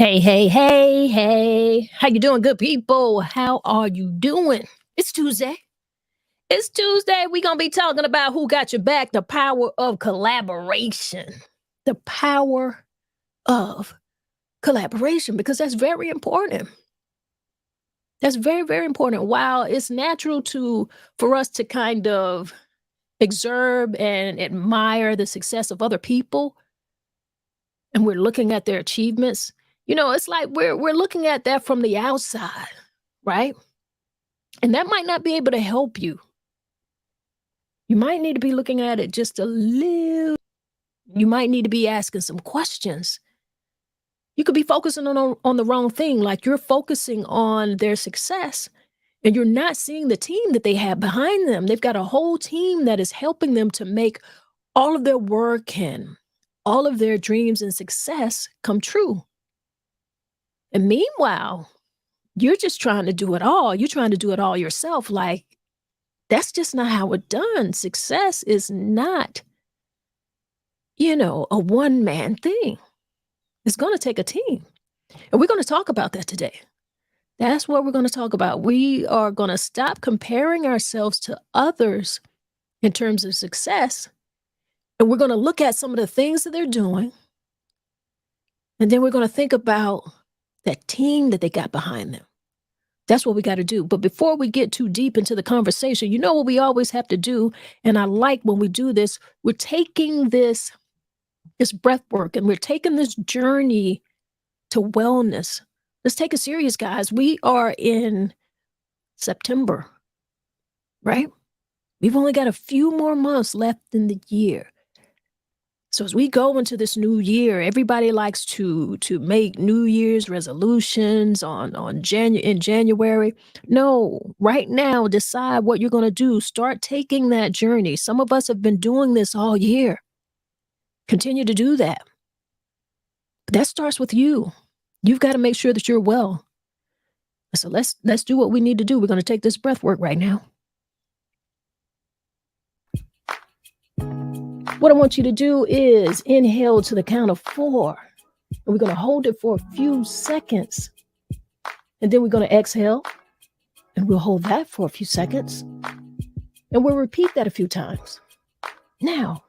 Hey, hey, hey, hey. How you doing, good people? How are you doing? It's Tuesday. It's Tuesday. We're going to be talking about who got your back, the power of collaboration. The power of collaboration, because that's very important. That's very, very important. While it's natural for us to kind of observe and admire the success of other people, and we're looking at their achievements, it's like we're looking at that from the outside, right? And that might not be able to help you. You might need to be looking at it just a little. You might need to be asking some questions. You could be focusing on the wrong thing, like you're focusing on their success and you're not seeing the team that they have behind them. They've got a whole team that is helping them to make all of their work and all of their dreams and success come true. And meanwhile, you're just trying to do it all. You're trying to do it all yourself. Like, that's just not how it's done. Success is not, a one-man thing. It's going to take a team. And we're going to talk about that today. That's what we're going to talk about. We are going to stop comparing ourselves to others in terms of success. And we're going to look at some of the things that they're doing. And then we're going to think about that team that they got behind them. That's what we got to do. But before we get too deep into the conversation, you know what we always have to do? And I like when we do this, we're taking this breath work and we're taking this journey to wellness. Let's take it serious, guys. We are in September, right? We've only got a few more months left in the year. So as we go into this new year, everybody likes to make New Year's resolutions in January. No, right now, decide what you're going to do. Start taking that journey. Some of us have been doing this all year. Continue to do that. But that starts with you. You've got to make sure that you're well. So let's do what we need to do. We're going to take this breath work right now. What I want you to do is inhale to the count of 4. And we're going to hold it for a few seconds. And then we're going to exhale. And we'll hold that for a few seconds. And we'll repeat that a few times. Now,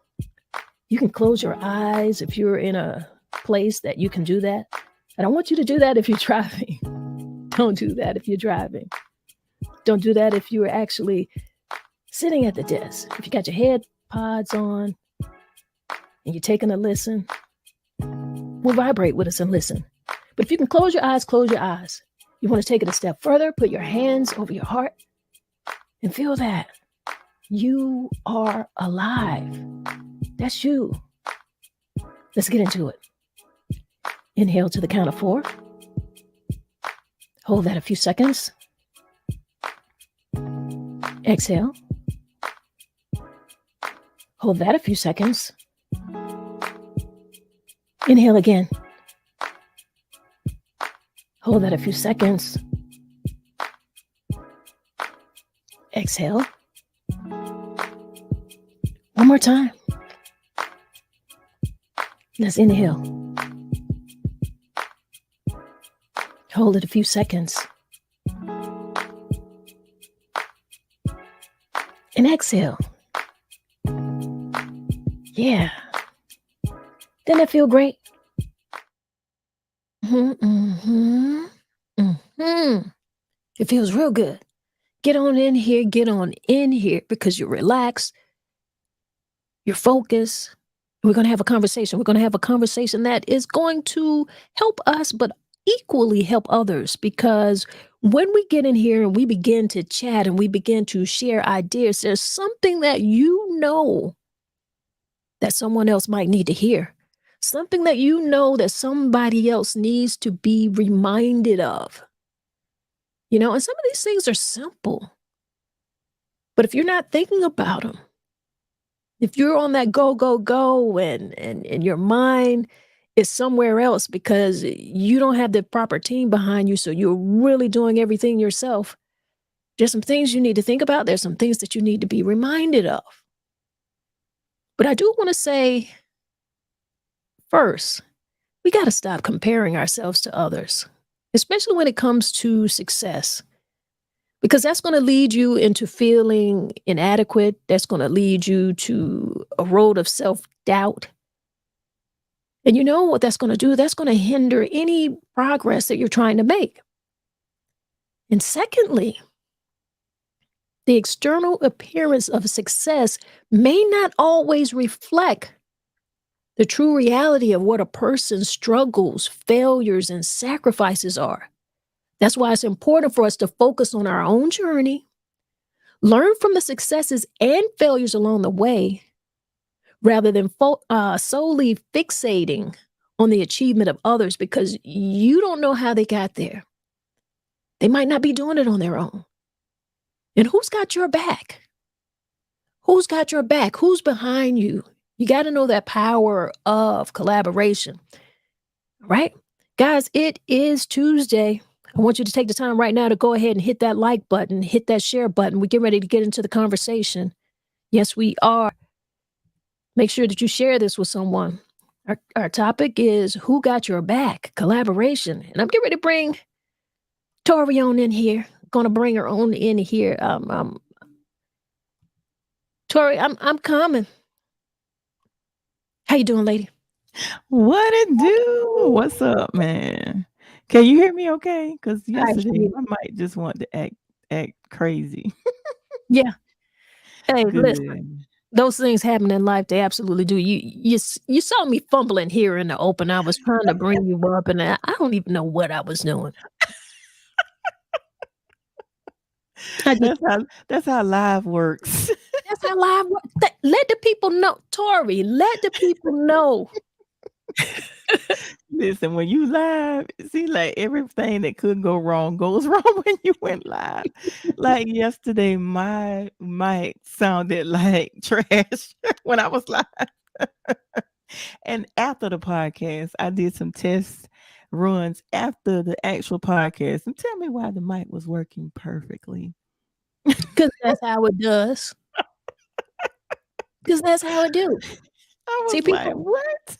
you can close your eyes if you're in a place that you can do that. I don't want you to do that if you're driving. Don't do that if you're driving. Don't do that if you're actually sitting at the desk. If you got your headpods on and you're taking a listen, we'll vibrate with us and listen. But if you can close your eyes, close your eyes. You want to take it a step further, put your hands over your heart and feel that you are alive. That's you. Let's get into it. Inhale to the count of 4. Hold that a few seconds. Exhale. Hold that a few seconds. Inhale again. Hold that a few seconds. Exhale. One more time. Let's inhale. Hold it a few seconds. And exhale. Yeah. Doesn't that feel great? It feels real good. Get on in here because you're relaxed. You're focused. We're going to have a conversation. We're going to have a conversation that is going to help us, but equally help others, because when we get in here and we begin to chat and we begin to share ideas, there's something that that someone else might need to hear. Something that that somebody else needs to be reminded of. And some of these things are simple. But if you're not thinking about them, if you're on that go, go, go and your mind is somewhere else because you don't have the proper team behind you, so you're really doing everything yourself, there's some things you need to think about. There's some things that you need to be reminded of. But I do want to say first We got to stop comparing ourselves to others, especially when it comes to success, because that's going to lead you into feeling inadequate. That's going to lead you to a road of self doubt. And you know what that's going to do? That's going to hinder any progress that you're trying to make. And secondly, the external appearance of success may not always reflect the true reality of what a person's struggles, failures, and sacrifices are. That's why it's important for us to focus on our own journey, learn from the successes and failures along the way, rather than solely fixating on the achievement of others, because you don't know how they got there. They might not be doing it on their own. And who's got your back? Who's got your back? Who's behind you? You got to know that power of collaboration, right? Guys, it is Tuesday. I want you to take the time right now to go ahead and hit that like button, hit that share button. We get ready to get into the conversation. Yes, we are. Make sure that you share this with someone. Our topic is who got your back? Collaboration. And I'm getting ready to bring Tori on in here. Gonna bring her on in here. Tori, I'm coming. How you doing, lady? What it do? What's up, man? Can you hear me okay? Because I yesterday hear. I might just want to act crazy. Yeah. Hey, listen. Good. Those things happen in life. They absolutely do. You saw me fumbling here in the open. I was trying to bring you up, and I don't even know what I was doing. I just That's how live works. That's how live work. Let the people know, Tori. Let the people know. Listen, when you live, it seems like everything that could go wrong goes wrong when you went live. Like yesterday, my mic sounded like trash when I was live. And after the podcast, I did some test runs after the actual podcast. And tell me why the mic was working perfectly. Because that's how it does. Because that's how it do. I See, was like, what?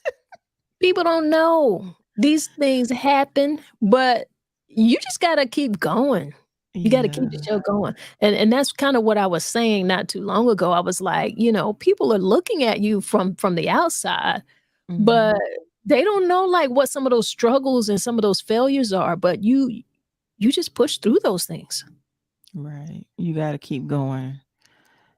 people don't know these things happen, but you just gotta keep going. You got to keep the Yeah. show going. And that's kind of what I was saying not too long ago. I was like, people are looking at you from the outside, but Mhm. they don't know like what some of those struggles and some of those failures are, but you just push through those things. Right. You got to keep going.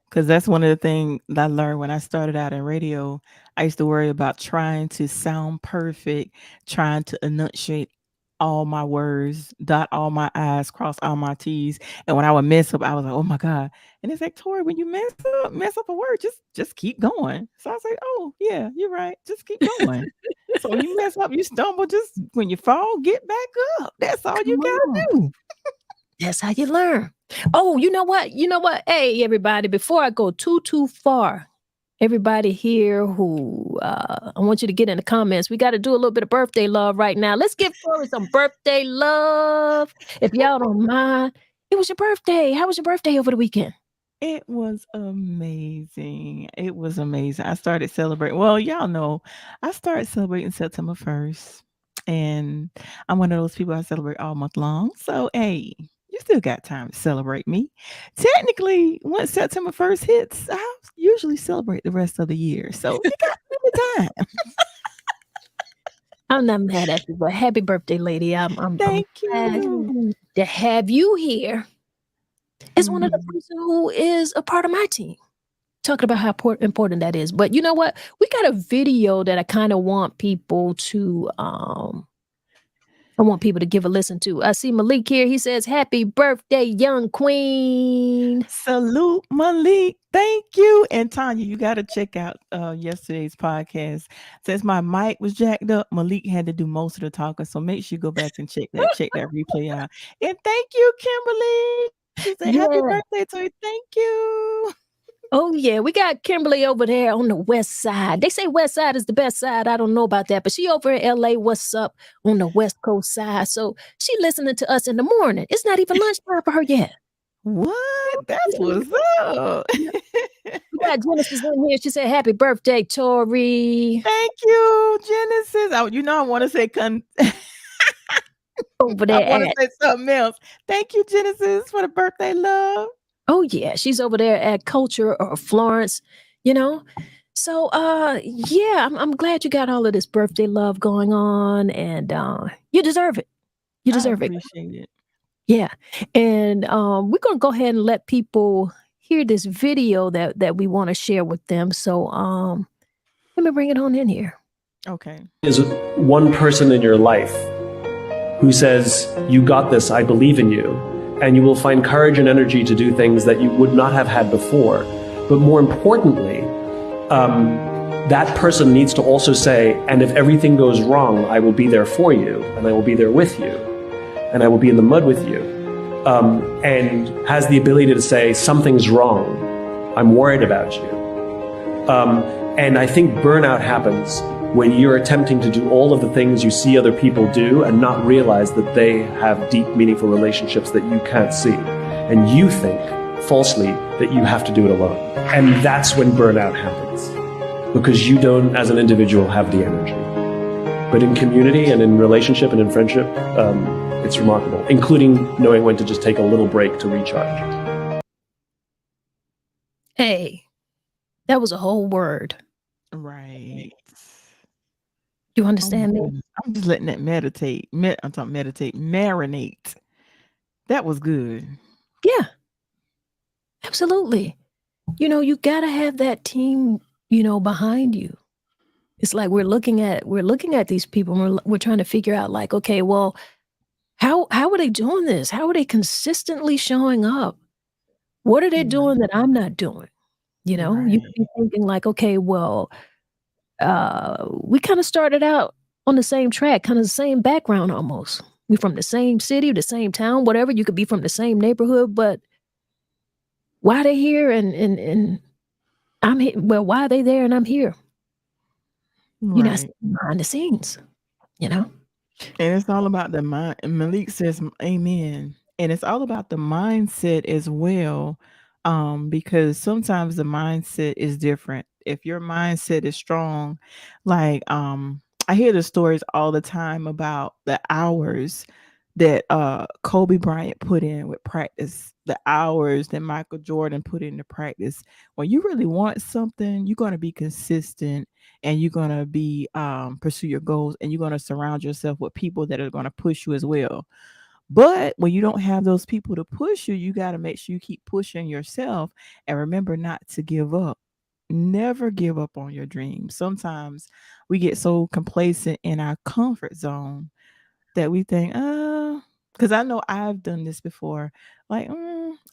Because that's one of the things I learned when I started out in radio. I used to worry about trying to sound perfect, trying to enunciate all my words, dot all my I's, cross all my T's. And when I would mess up, I was like, oh my God. And it's like, Tori, when you mess up a word, just keep going. So I was like, oh yeah, you're right. Just keep going. So when you mess up, you stumble, just when you fall, get back up. That's all you Come gotta on. do. That's how you learn. Oh, you know what? You know what? Hey, everybody, before I go too far, everybody here who I want you to get in the comments. We got to do a little bit of birthday love right now. Let's give Tori some birthday love. If y'all don't mind. It was your birthday. How was your birthday over the weekend? It was amazing. It was amazing. I started celebrating. Well, y'all know I started celebrating September 1st. And I'm one of those people I celebrate all month long. So, hey, you still got time to celebrate me. Technically, once September 1st hits, I usually celebrate the rest of the year. So, you got plenty of time. I'm not mad at you, but happy birthday, lady. I'm Thank glad you. to have you here as one of the Mhm. person who is a part of my team. Talking about how important that is. But you know what? We got a video that I kind of want people to I want people to give a listen to. I see Malik here. He says, "Happy birthday, young queen." Salute Malik. Thank you. And Tanya, you got to check out yesterday's podcast. Since my mic was jacked up, Malik had to do most of the talking. So make sure you go back and check that replay out. And thank you, Kimberly. She said, happy Yeah. birthday to you. Thank you. Oh yeah, we got Kimberly over there on the west side. They say west side is the best side. I don't know about that, but she over in LA. What's up on the west coast side? So she listening to us in the morning. It's not even lunchtime for her yet. What? That's Yeah, what's up. we got Genesis in here. She said, "Happy birthday, Tori." Thank you, Genesis. I want to say Over I there want to at say something else. Thank you, Genesis, for the birthday love. Oh yeah, she's over there at Culture or Florence, you know. So yeah, I'm glad you got all of this birthday love going on, and you deserve it. You I deserve it. appreciate it. Yeah. And we're gonna go ahead and let people hear this video that we want to share with them. So let me bring it on in here. Okay. Is one person in your life who says, "You got this, I believe in you," and you will find courage and energy to do things that you would not have had before. But more importantly, that person needs to also say, "And if everything goes wrong, I will be there for you, and I will be there with you, and I will be in the mud with you," and has the ability to say, "Something's wrong, I'm worried about you." And I think burnout happens when you're attempting to do all of the things you see other people do and not realize that they have deep, meaningful relationships that you can't see. And you think, falsely, that you have to do it alone. And that's when burnout happens, because you don't, as an individual, have the energy. But in community and in relationship and in friendship, it's remarkable, including knowing when to just take a little break to recharge. Hey, that was a whole word. Right. You Oh my understand me? goodness. I'm just letting that meditate. I'm talking meditate, marinate. That was good. Yeah, absolutely. You gotta have that team, behind you. It's like we're looking at these people and we're trying to figure out like, okay, well, how are they doing this? How are they consistently showing up? What are they Right. doing that I'm not doing? You could Right. be thinking like, okay, well, we kind of started out on the same track, kind of the same background almost. We from the same city, the same town, whatever. You could be from the same neighborhood, but why they here and I'm here? Well, why are they there and I'm here? You're not Right. seeing behind the scenes, you know? And it's all about the mind. And Malik says, "Amen." And it's all about the mindset as well, because sometimes the mindset is different. If your mindset is strong, like I hear the stories all the time about the hours that Kobe Bryant put in with practice, the hours that Michael Jordan put into practice. When you really want something, you're going to be consistent and you're going to be pursue your goals, and you're going to surround yourself with people that are going to push you as well. But when you don't have those people to push you, you got to make sure you keep pushing yourself, and remember not to give up. Never give up on your dreams. Sometimes we get so complacent in our comfort zone that we think, because I know I've done this before. Like,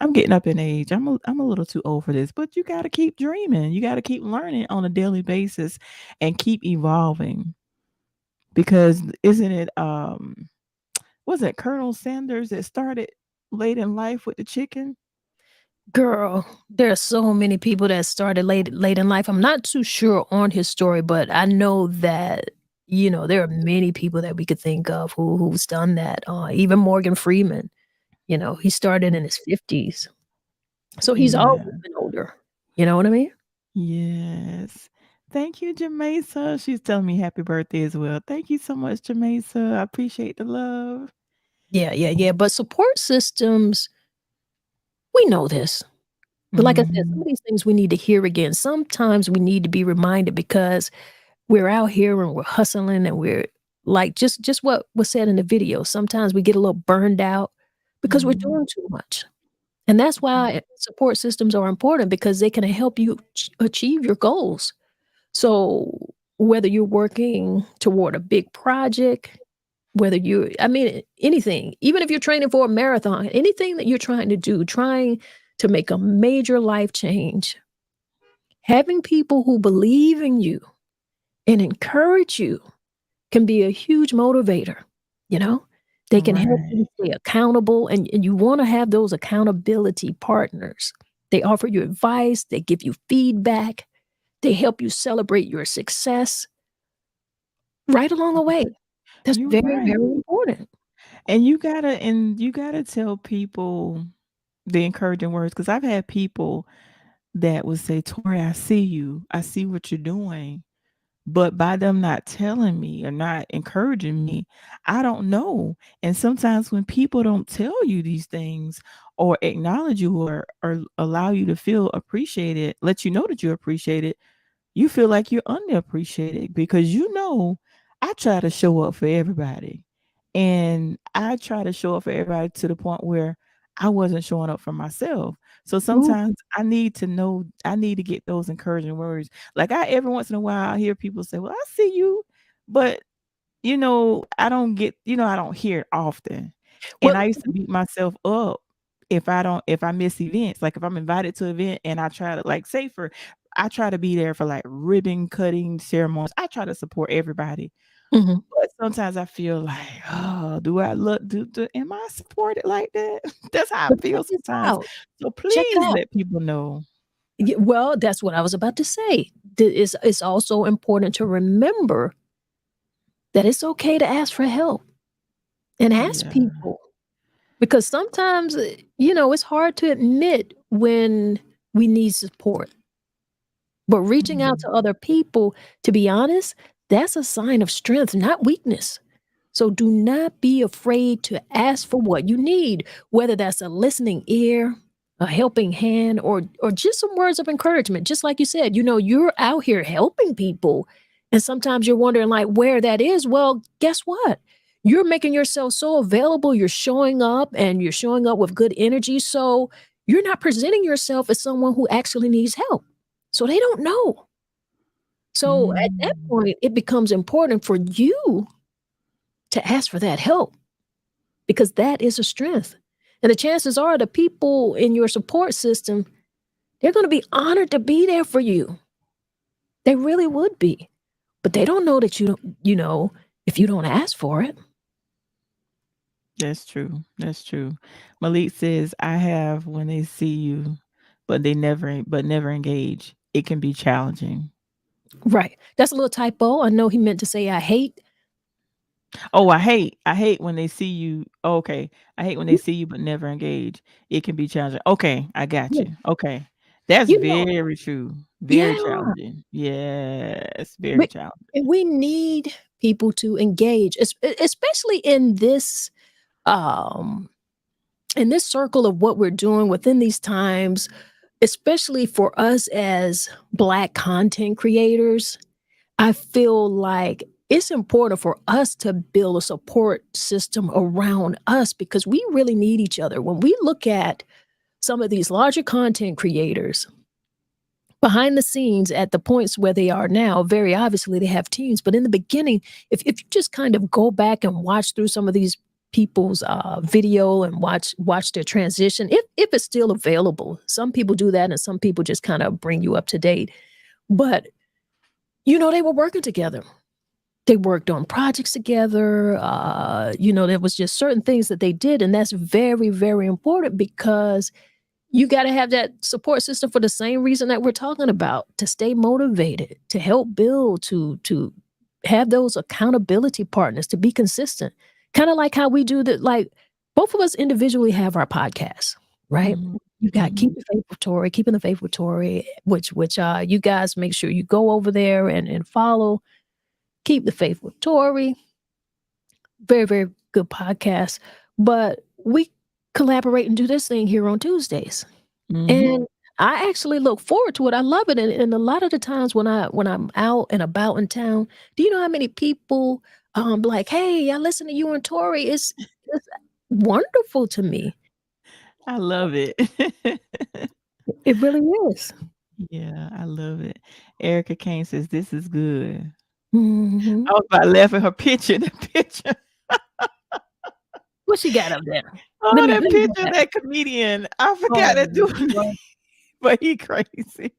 I'm getting up in age. I'm a little too old for this. But you got to keep dreaming. You got to keep learning on a daily basis and keep evolving. Because isn't it was it Colonel Sanders that started late in life with the chicken? Girl, there are so many people that started late in life. I'm not too sure on his story, but I know that there are many people that we could think of who's done that. Even Morgan Freeman, he started in his 50s, so he's always Yeah. been older. You know what I mean? Yes. Thank you, Jamesa. She's telling me happy birthday as well. Thank you so much, Jamesa. I appreciate the love. Yeah, yeah, yeah. But support systems, we know this. But like I said, some Mhm. of these things we need to hear again. Sometimes we need to be reminded because we're out here and we're hustling and we're like just what was said in the video. Sometimes we get a little burned out because we're Mhm. doing too much. And that's why support systems are important because they can help you achieve your goals. So whether you're working toward a big project, whether I mean, anything, even if you're training for a marathon, anything that you're trying to do, trying to make a major life change, having people who believe in you and encourage you can be a huge motivator. You know, they can help Right. you stay accountable, and you want to have those accountability partners. They offer you advice, they give you feedback, they help you celebrate your success right along the way. That's You're very, right. very important. And you gotta tell people the encouraging words, because I've had people that would say, Tori, I see you. I see what you're doing. But by them not telling me or not encouraging me, I don't know. And sometimes when people don't tell you these things or acknowledge you or allow you to feel appreciated, let you know that you're appreciated, you feel like you're underappreciated because I try to show up for everybody. And I try to show up for everybody to the point where I wasn't showing up for myself. So Ooh. sometimes I need to get those encouraging words. Like I every once in a while I hear people say, "Well, I see you," but I don't hear it often. And Well, I used to beat myself up if I miss events. Like if I'm invited to an event and I try to like say for I try to be there for like ribbon cutting ceremonies. I try to support everybody. mhm. But sometimes I feel like, oh, do I look am I supported like that? That's how I But check feel this sometimes. out. So Check it please out. let people know. Well, that's what I was about to say. It's also important to remember that it's okay to ask for help and ask Yeah. people because sometimes, it's hard to admit when we need support. But reaching out Mhm. to other people, to be honest, that's a sign of strength, not weakness. So do not be afraid to ask for what you need, whether that's a listening ear, a helping hand, or just some words of encouragement. Just like you said, you're out here helping people. And sometimes you're wondering like where that is. Well, guess what? You're making yourself so available, you're showing up and you're showing up with good energy. So you're not presenting yourself as someone who actually needs help. So they don't know. So at that Mm. point, it becomes important for you to ask for that help because that is a strength. And the chances are the people in your support system, they're going to be honored to be there for you. They really would be. But they don't know that if you don't ask for it. That's true. That's true. Malik says, I have when they see you, but never engage. It can be challenging. Right. That's a little typo. I know he meant to say I hate. Oh, I hate when they see you. Oh, okay. I hate when they see you but never engage. It can be challenging. Okay, I got Yeah. you. Okay. That's You know, very true. Very yeah. challenging. Yes, very But challenging. we need people to engage, especially um in this circle of what we're doing within these times, especially for us as Black content creators. I feel like it's important for us to build a support system around us because we really need each other. When we look at some of these larger content creators behind the scenes at the points where they are now, very obviously they have teams. But in the beginning, if you just kind of go back and watch through some of these people's video and watch their transition, if it's still available, some people do that and some people just kind of bring you up to date. But they were working together. They worked on projects together. There was just certain things that they did, and that's very, very important because you got to have that support system for the same reason that we're talking about, to stay motivated, to help build, to have those accountability partners, to be consistent. Kind of like how we do that. Like both of us individually have our podcasts, right? Mhm. You got Mhm. Keeping the Faith with Tori, which you guys make sure you go over there and follow. Keep the Faith with Tori. Very, very good podcast. But we collaborate and do this thing here on Tuesdays. Mhm. And I actually look forward to it. I love it. And a lot of the times when I'm out and about in town, do you know how many people like, hey, I listen to you and Tori. It's wonderful to me. I love it. It really is. Yeah, I love it. Erica Kane says this is good. Hmm. I was about to laugh at her picture. The picture. What she got up there? Oh, that Let me go picture of back. that comedian. I forgot Oh, to do Lord. but he crazy.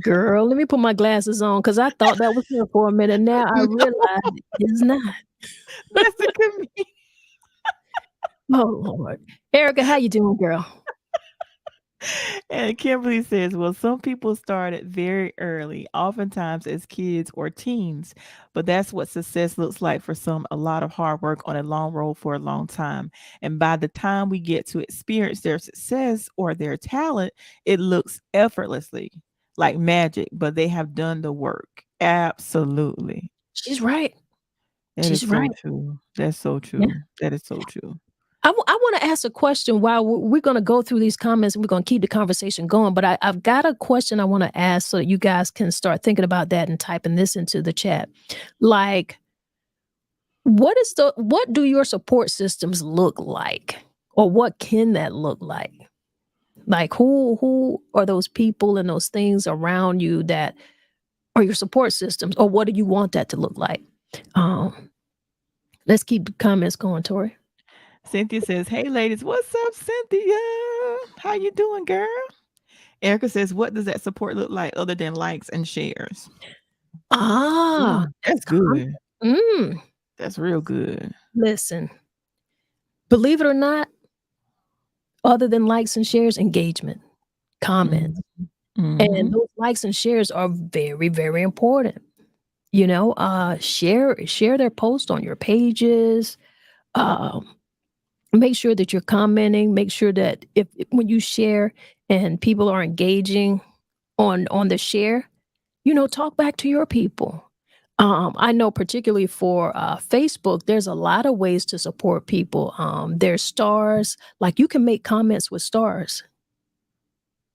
Girl, let me put my glasses on because I thought that was her for a minute. Now I realize it's not. That's a comedian. Oh Lord. Erica, how you doing, girl? And Kimberly says, well, some people started very early, oftentimes as kids or teens, but that's what success looks like for some, a lot of hard work on a long road for a long time. And by the time we get to experience their success or their talent, it looks effortlessly like magic, but they have done the work. Absolutely. She's right. That is She's so right. true. That's so Yeah. true. That is so true. I want to ask a question while we're going to go through these comments and we're going to keep the conversation going. But I've got a question I want to ask so that you guys can start thinking about that and typing this into the chat. Like, what do your support systems look like? Or what can that look like? Like who are those people and those things around you that are your support systems? Or what do you want that to look like? Let's keep the comments going, Tori. Cynthia says, hey ladies, what's up, Cynthia? How you doing, girl? Erica says, what does that support look like other than likes and shares? That's good. That's real good. Listen, believe it or not, other than likes and shares, engagement, comments. And those likes and shares are very, very important. You know, share their post on your pages. Make sure that you're commenting. Make sure that if when you share and people are engaging on the share, you know, talk back to your people. I know particularly for Facebook, there's a lot of ways to support people. There's stars, like you can make comments with stars.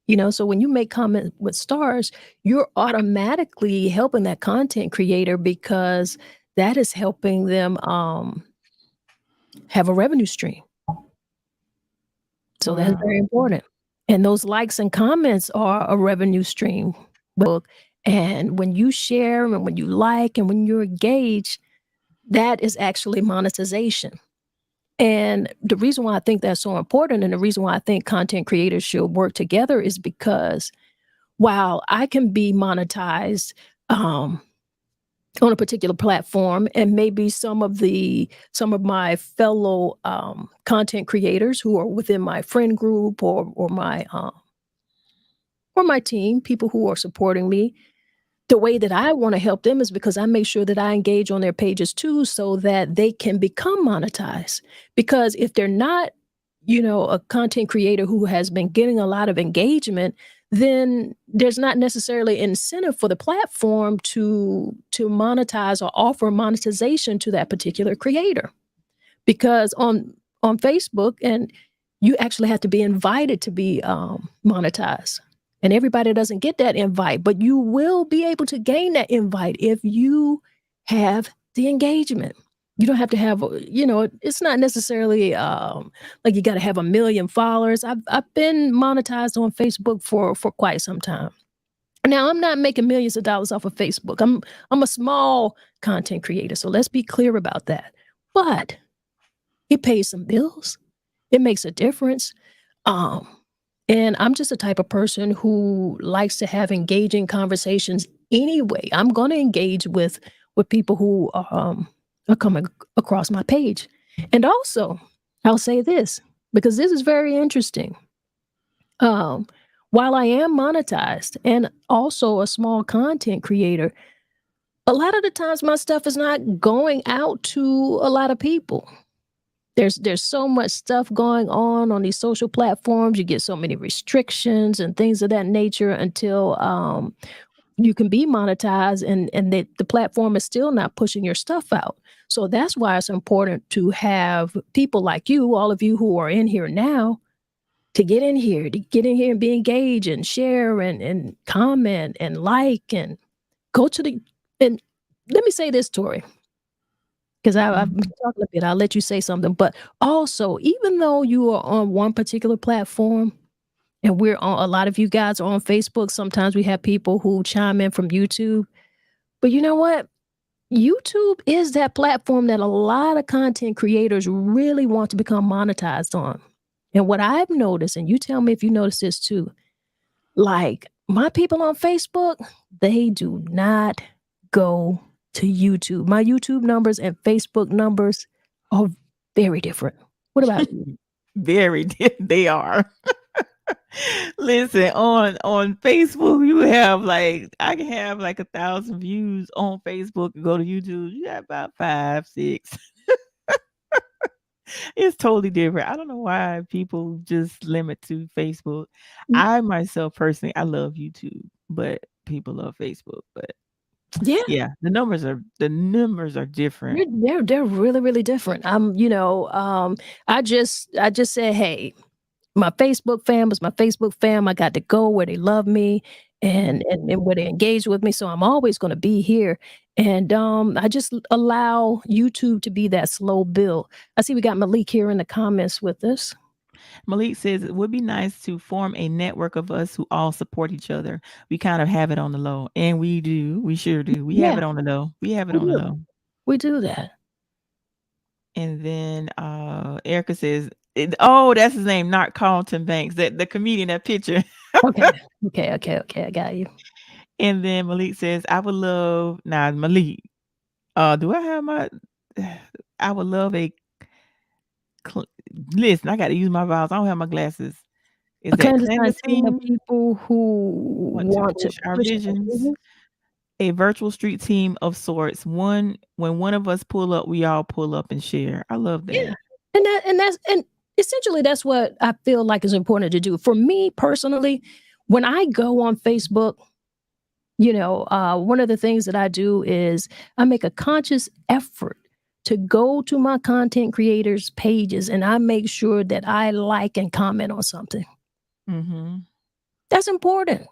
You know, so when you make comment with stars, you're automatically helping that content creator because that is helping them have a revenue stream. So that's very important. And those likes and comments are a revenue stream. And when you share and when you like and when you're engaged, that is actually monetization. And the reason why I think that's so important and the reason why I think content creators should work together is because while I can be monetized on a particular platform, and maybe some of my fellow content creators who are within my friend group or my team, people who are supporting me, the way that I want to help them is because I make sure that I engage on their pages too, so that they can become monetized. Because if they're not, you know, a content creator who has been getting a lot of engagement, then there's not necessarily incentive for the platform to monetize or offer monetization to that particular creator. Because on Facebook, and you actually have to be invited to be monetized. And everybody doesn't get that invite, but you will be able to gain that invite if you have the engagement. You don't have to have, you know, it's not necessarily like you got to have 1 million followers. I've been monetized on Facebook for quite some time. Now, I'm not making millions of dollars off of Facebook. I'm a small content creator, so let's be clear about that. But it pays some bills. It makes a difference. And I'm just the type of person who likes to have engaging conversations anyway. I'm going to engage with people who are coming across my page. And also, I'll say this, because this is very interesting. While I am monetized and also a small content creator, a lot of the times my stuff is not going out to a lot of people. There's so much stuff going on these social platforms. You get so many restrictions and things of that nature until you can be monetized, and the platform is still not pushing your stuff out. So that's why it's important to have people like you, all of you who are in here now, to get in here and be engaged and share and comment and like and go to the. And let me say this, Tori, because I've been talking a bit. I'll let you say something. But also, even though you are on one particular platform, and we're on, a lot of you guys are on Facebook, sometimes we have people who chime in from YouTube. But you know what? YouTube is that platform that a lot of content creators really want to become monetized on. And what I've noticed, and you tell me if you notice this too, like my people on Facebook, they do not go to YouTube. My YouTube numbers and Facebook numbers are very different. What about you? They are. Listen, on Facebook, you have like I can have like 1,000 views on Facebook. Go to YouTube, you have about 5, 6. It's totally different. I don't know why people just limit to Facebook. I myself personally, I love YouTube, but people love Facebook. But Yeah, yeah, the numbers are different. they're really, really different. I just said, hey, my Facebook fam is my Facebook fam. I got to go where they love me and where they engage with me. So I'm always going to be here. And I just allow YouTube to be that slow build. I see we got Malik here in the comments with us. Malik says it would be nice to form a network of us who all support each other. We kind of have it on the low, and we do. We sure do. We have Yeah, it on the low. We have it we on the do. low. We do that. And then Erica says, "Oh, that's his name, not Carlton Banks, that the comedian, that picture." Okay. Okay. I got you. And then Malik says, "I would love now Malik. Do I have my? I would love a cl- listen. I got to use my vowels. I don't have my glasses. Is A that clandestine team of clandestine? people who Want to want to push our push our visions? vision. A virtual street team of sorts. When one of us pull up, we all pull up and share. I love Yeah. that. And essentially that's what I feel like is important to do. For me personally, when I go on Facebook, one of the things that I do is I make a conscious effort to go to my content creators' pages and I make sure that I like and comment on something. Mm-hmm. That's important.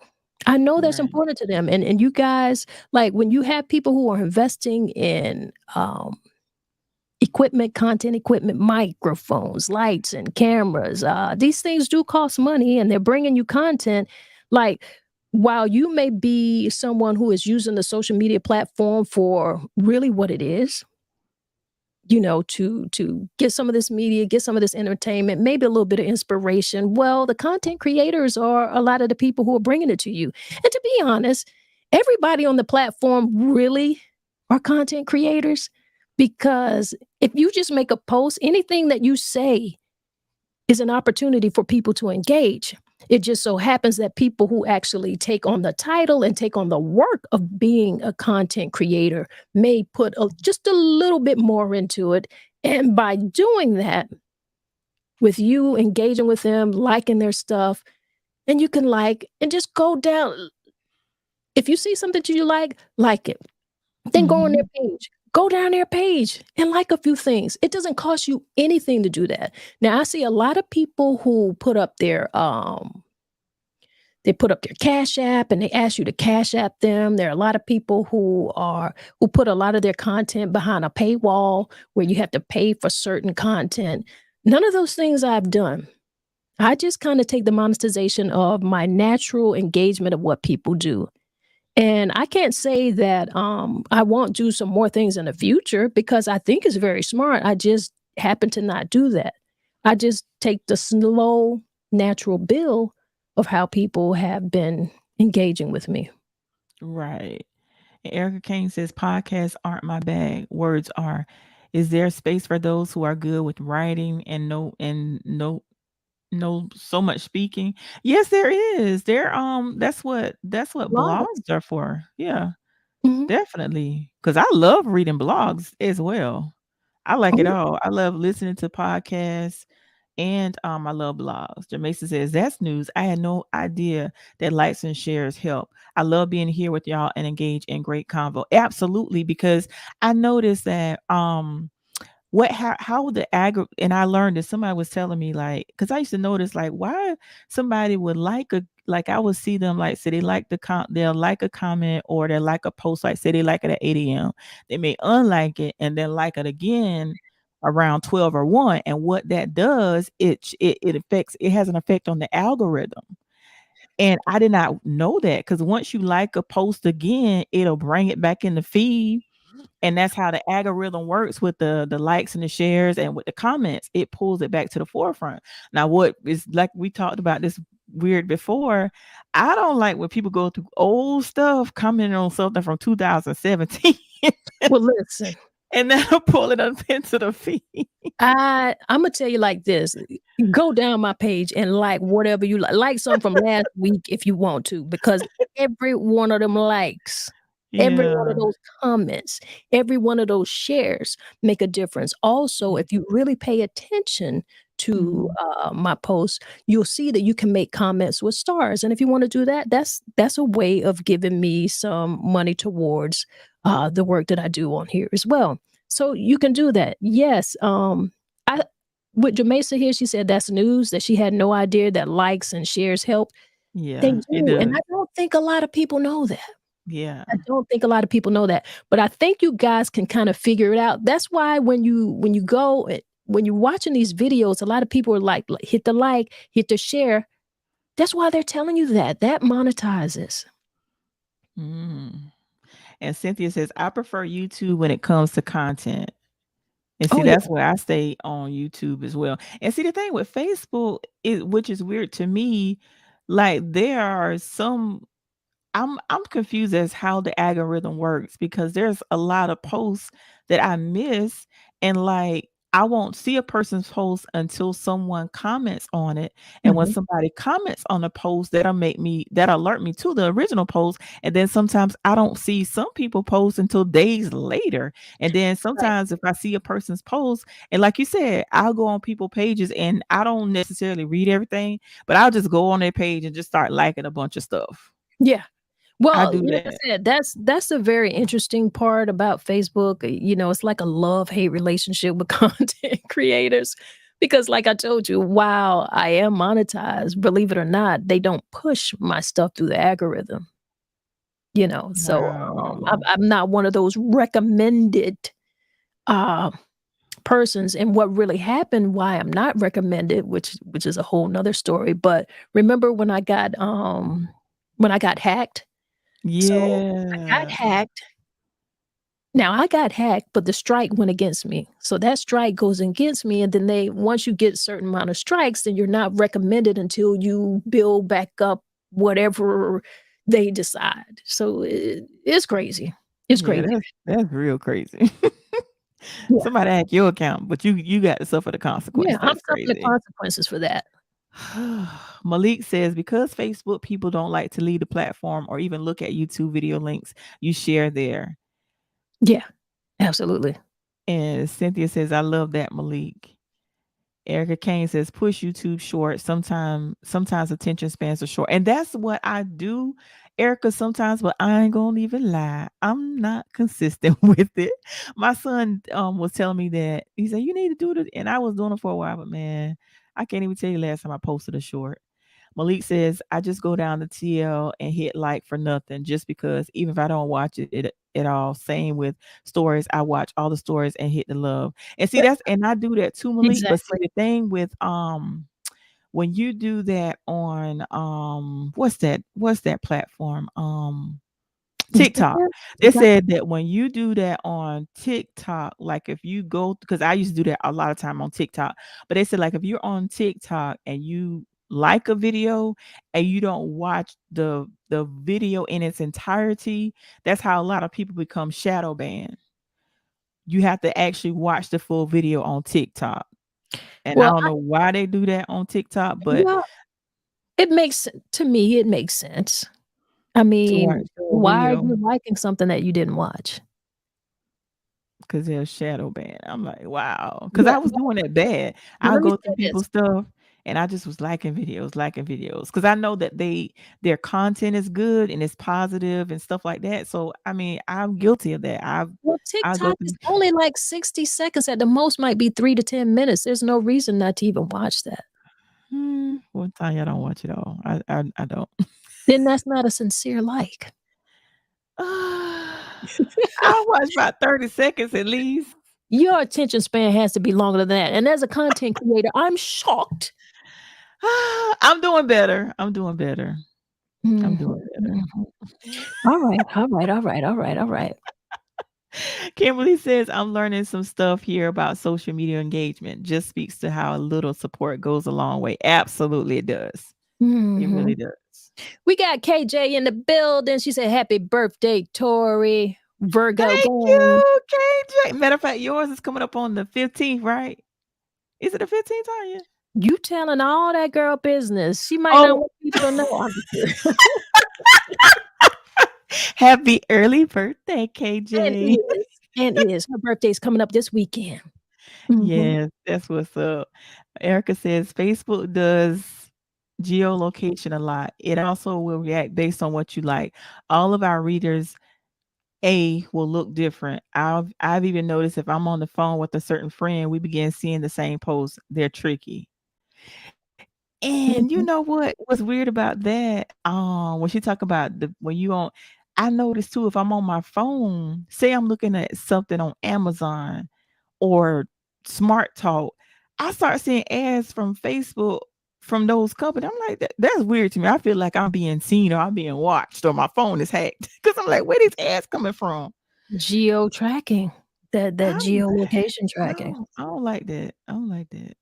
I know that's Right. important to them. And you guys, like when you have people who are investing in content equipment, microphones, lights, and cameras. These things do cost money and they're bringing you content. Like, while you may be someone who is using the social media platform for really what it is, to get some of this media, get some of this entertainment, maybe a little bit of inspiration. Well, the content creators are a lot of the people who are bringing it to you. And to be honest, everybody on the platform really are content creators because if you just make a post, anything that you say is an opportunity for people to engage. It just so happens that people who actually take on the title and take on the work of being a content creator may put just a little bit more into it. And by doing that, with you engaging with them, liking their stuff, and you can like and just go down. If you see something that you like it. Then go on their Mm-hmm. page. Go down their page and like a few things. It doesn't cost you anything to do that. Now I see a lot of people who put up their Cash App and they ask you to Cash App them. There are a lot of people who put a lot of their content behind a paywall where you have to pay for certain content. None of those things I've done. I just kind of take the monetization of my natural engagement of what people do. And I can't say that I won't do some more things in the future because I think it's very smart. I just happen to not do that. I just take the slow, natural bill of how people have been engaging with me. Right. And Erica Kane says podcasts aren't my bag. Words are. Is there space for those who are good with writing and no so much speaking? Yes, there is. That's what Blog. blogs are for. Yeah, Mhm. definitely. Because I love reading blogs as well. I like it Oh, all. I love listening to podcasts and I love blogs. Jamaica says that's news. I had no idea that likes and shares help. I love being here with y'all and engage in great convo. Absolutely, because I noticed that how the and I learned that somebody was telling me like because I used to notice like why somebody would like I would see them like say they like they'll like a comment or they like a post like say they like it at 8 a.m. They may unlike it and then like it again around 12 or 1, and what that does it has an effect on the algorithm. And I did not know that because once you like a post again, it'll bring it back in the feed, and that's how the algorithm works with the likes and the shares and with the comments. It pulls it back to the forefront. Now, what is like we talked about this weird before. I don't like when people go through old stuff, commenting on something from 2017, well, listen, and then pull it up into the feed. I'm gonna tell you like this. Go down my page and like whatever you like. Like some from last week if you want to, because every one of them likes, every one of Yeah. those comments, every one of those shares make a difference. Also, if you really pay attention to my posts, you'll see that you can make comments with stars. And if you want to do that, that's a way of giving me some money towards the work that I do on here as well. So you can do that. Yes. I with Jamesa here, she said that's news, that she had no idea that likes and shares help. They Yeah, it do, and does. I don't think a lot of people know that. Yeah. I don't think a lot of people know that, but I think you guys can kind of figure it out. That's why when you go when you're watching these videos, a lot of people are like, hit the like, hit the share. That's why they're telling you that. That monetizes. Mm. And Cynthia says, I prefer YouTube when it comes to content. And see, Oh yeah. that's where I stay on YouTube as well. And see, the thing with Facebook, which is weird to me, like there are some I'm confused as how the algorithm works because there's a lot of posts that I miss and like I won't see a person's post until someone comments on it. And when Mhm. somebody comments on a post, that alert me to the original post. And then sometimes I don't see some people post until days later. And then Right. sometimes if I see a person's post, and like you said, I'll go on people pages and I don't necessarily read everything, but I'll just go on their page and just start liking a bunch of stuff. Yeah. I Well, do like I that. said, that's a very interesting part about Facebook. You know, it's like a love-hate relationship with content creators because like I told you, while I am monetized, believe it or not, they don't push my stuff through the algorithm, you know. So, I'm Wow. I'm not one of those recommended uh persons. And what really happened, why I'm not recommended, which is a whole nother story, but remember when I got hacked? So, I got Yeah. hacked. Now I got hacked, but the strike went against me. So that strike goes against me, and then once you get a certain amount of strikes, then you're not recommended until you build back up whatever they decide. So it's crazy. It's Yeah, crazy. that's real crazy. Yeah. Somebody hack your account, but you got to suffer the Yeah, consequence. I'm That's suffering the crazy. consequences for that. Malik says because Facebook people don't like to leave the platform or even look at YouTube video links you share there. Yeah, absolutely. And Cynthia says, I love that, Malik. Erica Kane says, push YouTube short. Sometimes attention spans are short. And that's what I do, Erica, sometimes, but I ain't gonna even lie. I'm not consistent with it. My son was telling me that he said, you need to do it. And I was doing it for a while, but man, I can't even tell you last time I posted a short. Malik says, I just go down to TL and hit like for nothing just because even if I don't watch it at all. Same with stories. I watch all the stories and hit the love. And see, and I do that too, Malik. But see, Exactly. the thing with when you do that on what's that platform? TikTok. Instagram? They TikTok? said that when you do that on TikTok, like if you go, because I used to do that a lot of time on TikTok, but they said like if you're on TikTok and you like a video and you don't watch the video in its entirety, that's how a lot of people become shadow banned. You have to actually watch the full video on TikTok. And I Well, don't know why they do that on TikTok, but well, to me, it makes sense. I to watch mean, the whole why are video. you liking something that you didn't watch? Because they're shadow banned. I'm like, wow. Because Yeah, I was doing that bad. but I'll let me go say through this. people's stuff and I just was liking videos. Because I know that their content is good and it's positive and stuff like that. So I mean, I'm guilty of that. Well, I'll go TikTok is through. only like 60 seconds, at the most might be 3 to 10 minutes. There's no reason not to even watch that. One time I don't watch it all. I don't. Then that's not a sincere like. I watch about 30 seconds at least. Your attention span has to be longer than that. And as a content creator, I'm shocked. I'm doing better. I'm doing better. I'm Mhm, doing better. mhm. All right, all right, all right, all right, all right. Kimberly says, I'm learning some stuff here about social media engagement. Just speaks to how a little support goes a long way. Absolutely, it does. It really Mhm. does. We got KJ in the building. She said, "Happy birthday, Tori." Virgo Thank gang. you, KJ. Matter of fact, yours is coming up on the 15th, right? Is it the 15th, Tanya? You telling all that girl business. She might not Oh, want people to know. I'm just kidding. happy early birthday, And KJ. is. Her birthday's coming up this weekend. Mhm. Yes, that's what's up. Erica says Facebook does geolocation a lot. It also will react based on what you like. All of our readers will look different. I've even noticed if I'm on the phone with a certain friend, we begin seeing the same posts. They're tricky. And you Mhm. know what was weird about that? When she talk about when you on, I noticed too, if I'm on my phone, say I'm looking at something on Amazon or Smart Talk, I start seeing ads from Facebook from those companies. I'm like, that's weird to me. I feel like I'm being seen or I'm being watched or my phone is hacked because I'm like, where these ads coming from? Geo tracking. That I don't, geolocation tracking. I don't like that. I don't like that.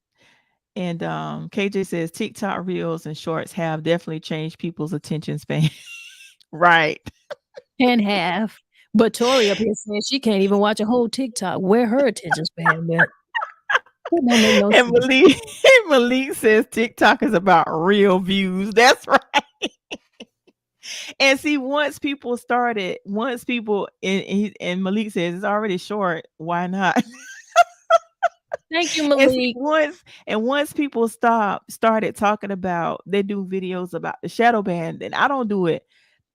And KJ says TikTok reels and shorts have definitely changed people's attention span. Right. And have. But Tori up here saying she can't even watch a whole TikTok. Where her attention span went. That don't make no And sense. Malik says TikTok is about real views. That's right. And see, once people and Malik says it's already short, why not? Thank you, And see, Malik. once people started talking about they do videos about the shadow band, and I don't do it.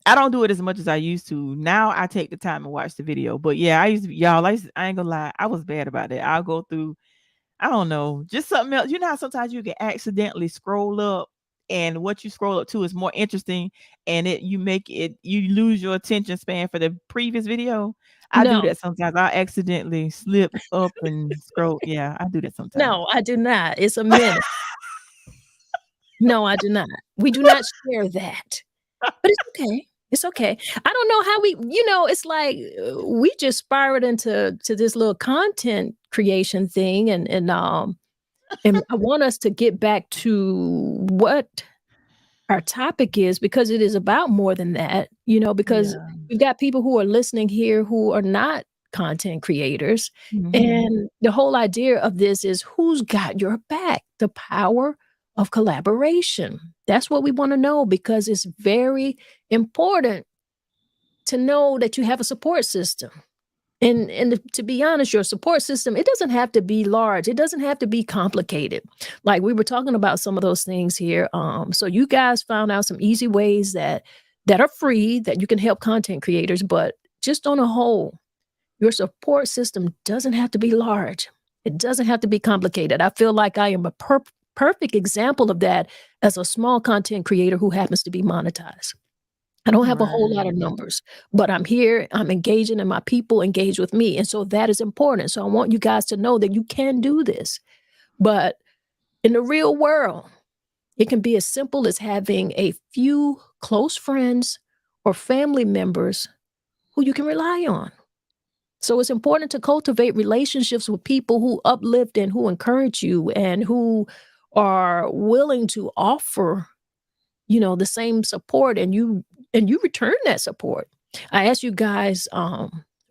I don't do it as much as I used to. Now I take the time and watch the video. But yeah, I used to, y'all, I ain't gonna lie, I was bad about that. I'll go through, I don't know, just something else. You know how sometimes you can accidentally scroll up and what you scroll up to is more interesting and you lose your attention span for the previous video. I do No, that sometimes. I accidentally slip up and scroll. Yeah, I do that sometimes. no, I do not. It's a minute. No, I do not. We do not share that. But it's okay. It's okay. I don't know how it's like we just spiraled into this little content creation thing and I want us to get back to what our topic is because it is about more than that, because Yeah. we've got people who are listening here who are not content creators. Mhm. And the whole idea of this is who's got your back? The power of collaboration. That's what we want to know because it's very important to know that you have a support system. And to be honest, your support system, it doesn't have to be large. It doesn't have to be complicated. Like we were talking about some of those things here. So you guys found out some easy ways that are free that you can help content creators, but just on a whole, your support system doesn't have to be large. It doesn't have to be complicated. I feel like I am a perfect example of that as a small content creator who happens to be monetized. I don't have a whole lot of Right. numbers, but I'm here, I'm engaging, and my people engage with me. And so that is important. So I want you guys to know that you can do this. But in the real world, it can be as simple as having a few close friends or family members who you can rely on. So it's important to cultivate relationships with people who uplift and who encourage you and who are willing to offer the same support and you return that support. I asked you guys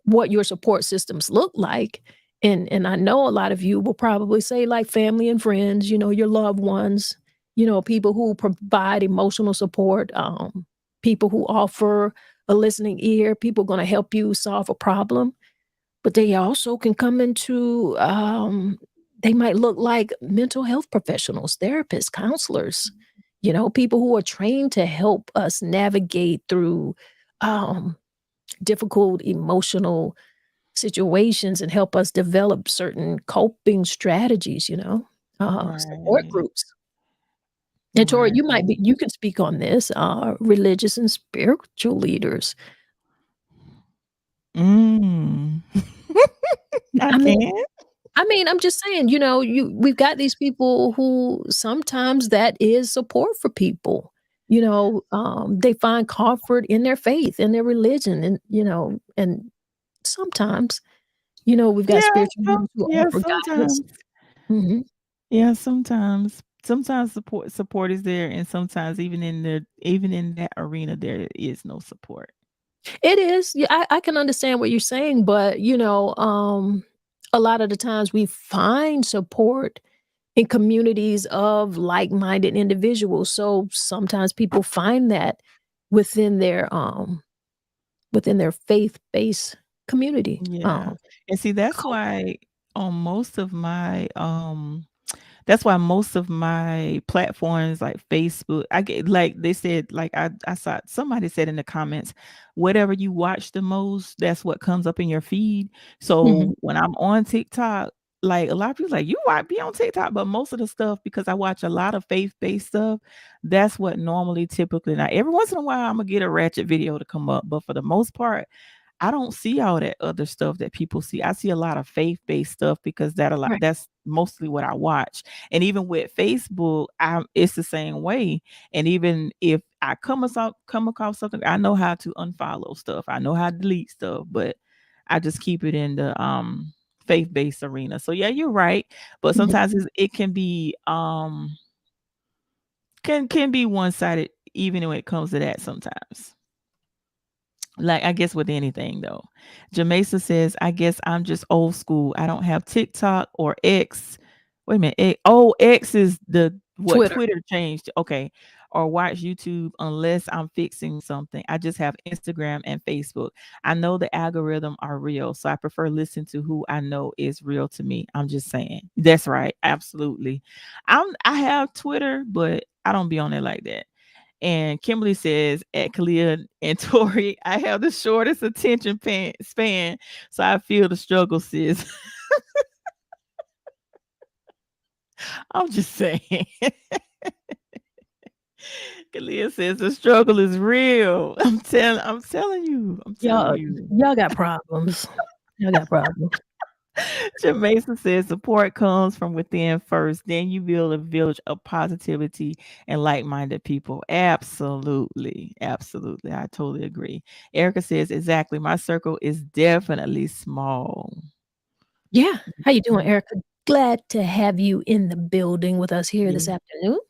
what your support systems look like. And I know a lot of you will probably say like family and friends, your loved ones, people who provide emotional support, people who offer a listening ear, people going to help you solve a problem. But they also can come into they might look like mental health professionals, therapists, counselors, people who are trained to help us navigate through um, difficult emotional situations and help us develop certain coping strategies, support Right. groups. And Tori, Right. you can speak on this, religious and spiritual leaders. Mm. I I mean, can. I'm just saying, we've got these people who sometimes that is support for people. They find comfort in their faith, in their religion, and sometimes, we've got Yeah, spiritual leaders who offer guidance. sometimes. Mhm. Yeah, sometimes. Sometimes support is there, and sometimes even in that arena there is no support. It is. Yeah, I can understand what you're saying, but a lot of the times we find support in communities of like-minded individuals. So sometimes people find that within their faith-based community. Yeah. And see, that's why on most of my that's why most of my platforms like Facebook, I get like they said, like I saw somebody said in the comments, whatever you watch the most, that's what comes up in your feed. Mhm. So when I'm on TikTok, like a lot of people like you might be on TikTok, but most of the stuff because I watch a lot of faith-based stuff, that's what normally typically now every once in a while I'm gonna get a ratchet video to come up, but for the most part, I don't see all that other stuff that people see. I see a lot of faith-based stuff because Right. that's mostly what I watch. And even with Facebook, it's the same way. And even if I come across something, I know how to unfollow stuff. I know how to delete stuff, but I just keep it in the faith-based arena. So yeah, you're right. But Mhm. sometimes it can be can be one-sided even when it comes to that sometimes. Like, I guess with anything though. Jamesa says, I guess I'm just old school. I don't have TikTok or X. Wait a minute. X is the what Twitter. Twitter changed. Okay. Or watch YouTube unless I'm fixing something. I just have Instagram and Facebook. I know the algorithm are real, so I prefer listening to who I know is real to me. I'm just saying. That's right. Absolutely. I have Twitter, but I don't be on it like that. And Kimberly says, at Kalia and Tori, I have the shortest attention span. So I feel the struggle, sis. I'm just saying. Kalia says the struggle is real. I'm telling you. I'm telling Y'all, you. y'all got problems. Y'all got problems. Jamesa says support comes from within first. Then you build a village of positivity and like-minded people. Absolutely. Absolutely. I totally agree. Erica says, exactly. My circle is definitely small. Yeah. How you doing, Mhm. Erica? Glad to have you in the building with us here this Yeah. afternoon.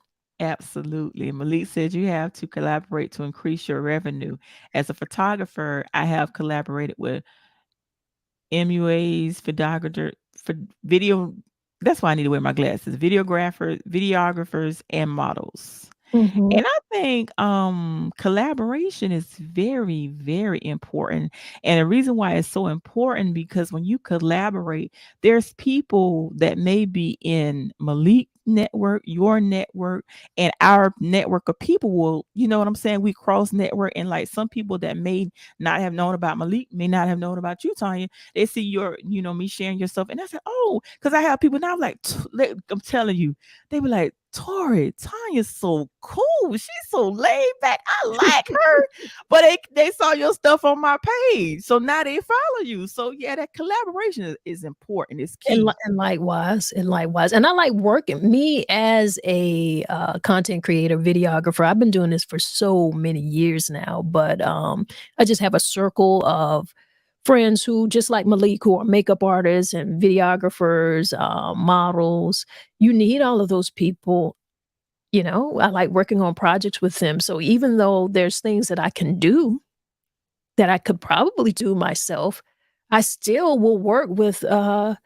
Absolutely. Malik says you have to collaborate to increase your revenue. As a photographer, I have collaborated with MUAs, photographer, for video. That's why I need to wear my glasses. Videographers, and models. Mhm. And I think collaboration is very, very important. And the reason why it's so important because when you collaborate, there's people that may be in Malik network, your network, and our network of people will, you know what I'm saying? We cross network and like some people that may not have known about Malik, may not have known about you, Tanya. They see your, me sharing your stuff. And I said, oh, because I have people now like I'm telling you, they be like, Tori, Tanya's so cool. She's so laid back. I like her. But they saw your stuff on my page. So now they follow you. So yeah, that collaboration is important. It's key. And likewise, and I like working. Me as a content creator, videographer, I've been doing this for so many years now. But I just have a circle of friends who, just like Malik, who are makeup artists and videographers, models. You need all of those people. I like working on projects with them. So even though there's things that I can do that I could probably do myself, I still will work with a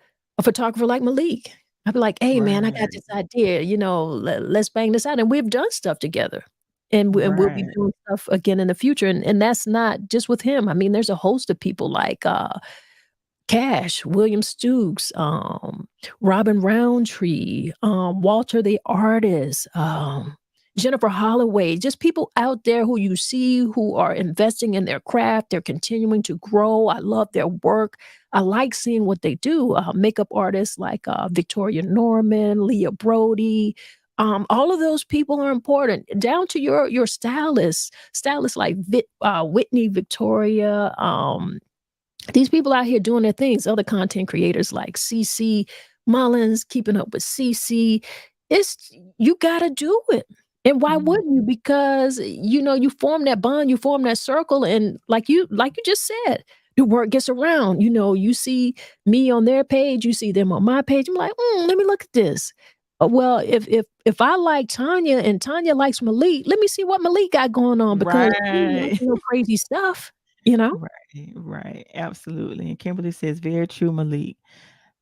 photographer like Malik. I'd be like, "Hey, man, I got Right. this idea. Let's bang this out." And we've done stuff together, and we'll be Right. doing stuff again in the future. And that's not just with him. I mean, there's a host of people like Cash, William Stooks, Robin Roundtree, Walter the artist, Jennifer Holloway, just people out there who you see who are investing in their craft. They're continuing to grow. I love their work. I like seeing what they do. Makeup artists like Victoria Norman, Leah Brody. All of those people are important, down to your stylists like Whitney Victoria. These people out here doing their things, other content creators like CC Mullins, keeping up with CC. You gotta do it. And why Mhm. wouldn't you? Because you form that bond, you form that circle, and like you just said, the word gets around. You see me on their page, you see them on my page. I'm like, let me look at this. Well, if I like Tanya and Tanya likes Malik, let me see what Malik got going on because we ain't Right. watching no crazy stuff, you know? Right. Right. Absolutely. And Kimberly says, very true, Malik.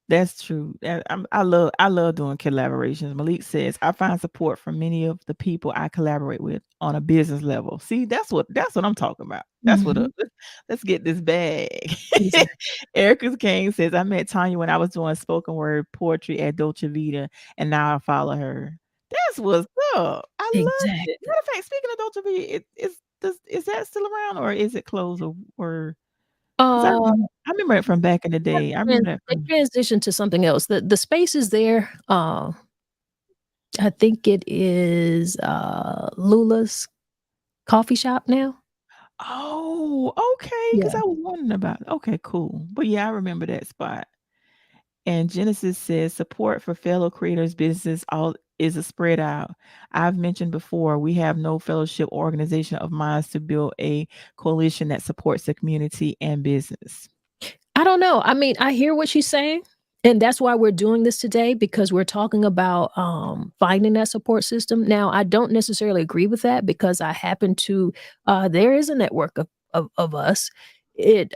That's true. I love doing collaborations. Malik says I find support from many of the people I collaborate with on a business level. See, that's what I'm talking about. That's what Mhm. let's get this bag. Exactly. Erica King says I met Tanya when I was doing spoken word poetry at Dolce Vita, and now I follow her. That's what's up. I love it. Exactly. Matter of fact, speaking of Dolce Vita, is that still around or is it closed or because Uh, I remember it from back in the day. I remember that they from. transitioned to something else. The space is there. I think it is Lula's coffee shop now. Oh, okay. Because Yeah. I was wondering about okay, cool. But yeah, I remember that spot. And Genesis says support for fellow creators business all is a spread out. I've mentioned before, we have no fellowship organization of minds to build a coalition that supports the community and business. I don't know. I mean, I hear what she's saying. And that's why we're doing this today because we're talking about finding that support system. Now, I don't necessarily agree with that because I happen to there is a network of us. It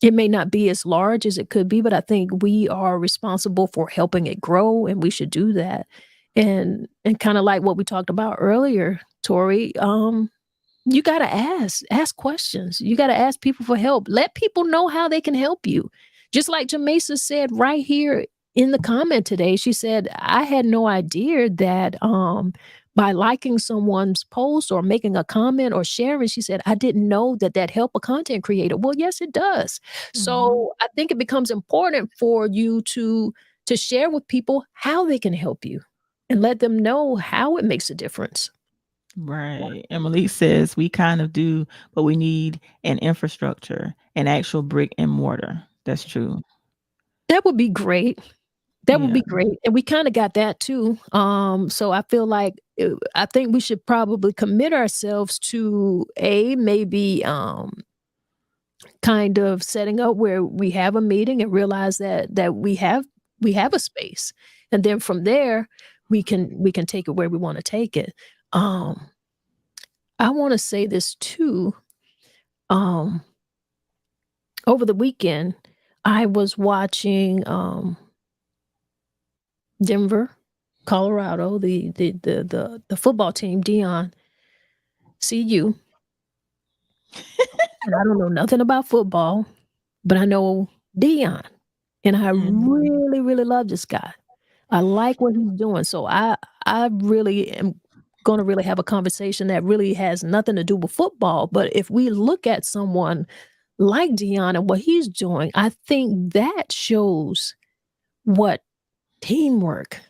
it may not be as large as it could be, but I think we are responsible for helping it grow and we should do that. And kind of like what we talked about earlier, Tori, you got to ask questions. You got to ask people for help. Let people know how they can help you. Just like Jamesa said right here in the comment today, she said, I had no idea that by liking someone's post or making a comment or sharing, she said, I didn't know that that helped a content creator. Well, yes, it does. Mhm. So I think it becomes important for you to share with people how they can help you and let them know how it makes a difference. Right. And Malik says we kind of do, but we need an infrastructure, an actual brick and mortar. That's true. That would be great. That would Yeah. be great, and we kinda got that too. So I feel like, I think we should probably commit ourselves to maybe, kind of setting up where we have a meeting and realize that we have a space, and then from there, we can take it where we wanna take it. Um, I wanna say this too, um, over the weekend, I was watching, Denver, Colorado, the football team, Dion, CU, and I don't know nothing about football, but I know Dion, and I Mhm. really, really love this guy. I like what he's doing, so I really am gonna really have a conversation that really has nothing to do with football, but if we look at someone like Dion and what he's doing, I think that shows what teamwork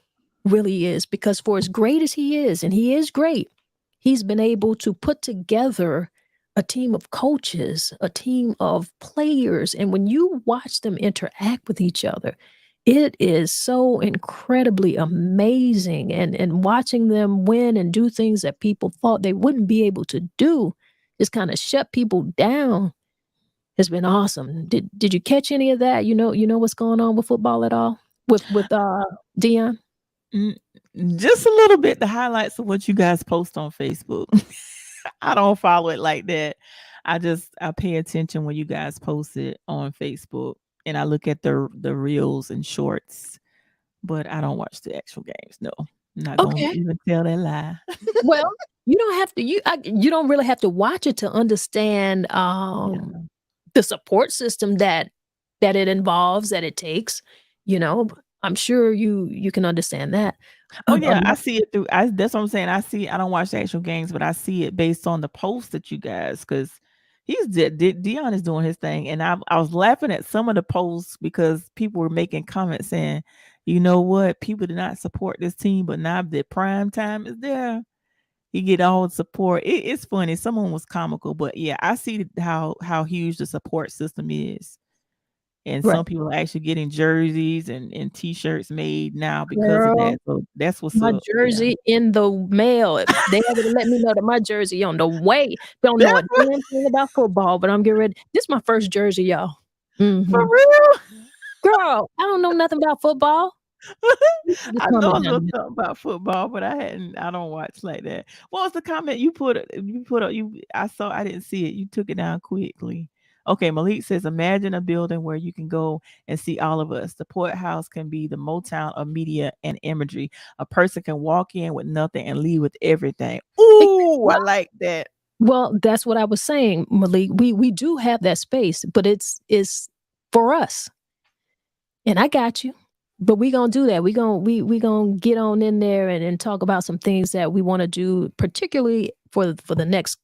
really is because for as great as he is, and he is great, he's been able to put together a team of coaches, a team of players. And when you watch them interact with each other, it is so incredibly amazing. And watching them win and do things that people thought they wouldn't be able to do, just kind of shut people down, has been awesome. Did you catch any of that? You know what's going on with football at all? With Dion? Mm, just a little bit the highlights of what you guys post on Facebook. I don't follow it like that. I pay attention when you guys post it on Facebook and I look at the reels and shorts, but I don't watch the actual games. No. I'm not gonna Okay. even tell that lie. Well, you don't have to you don't really have to watch it to understand, Yeah. the support system that it involves, that it takes, I'm sure you can understand that. Oh yeah, I Ano see it through I that's what I'm saying. I don't watch the actual games, but I see it based on the posts that you guys because Dion is doing his thing. And I was laughing at some of the posts because people were making comments saying, you know what, people did not support this team, but now that prime time is there, he get all the support. It's funny. Someone was comical, but yeah, I see how huge the support system is. And Right. some people are actually getting jerseys and t-shirts made now because of Girl, that. So that's what's my up. Yeah. jersey in the mail. They already let me know that my jersey on the way. Don't know a That's what damn thing about football, but I'm getting ready. This is my first jersey, y'all. for Mhm. real. Girl, I don't know nothing about football. You should just I know comment a down little there. something about football, but I don't watch like that. What was the comment you put up? You put up you I saw I didn't see it. You took it down quickly. Okay, Malik says, imagine a building where you can go and see all of us. The Port House can be the Motown of media and imagery. A person can walk in with nothing and leave with everything. Ooh, I like that. Well, that's what I was saying, Malik. We do have that space, but it's for us. And I got you. But we gonna do that. We gonna get on in there and talk about some things that we want to do, particularly for the next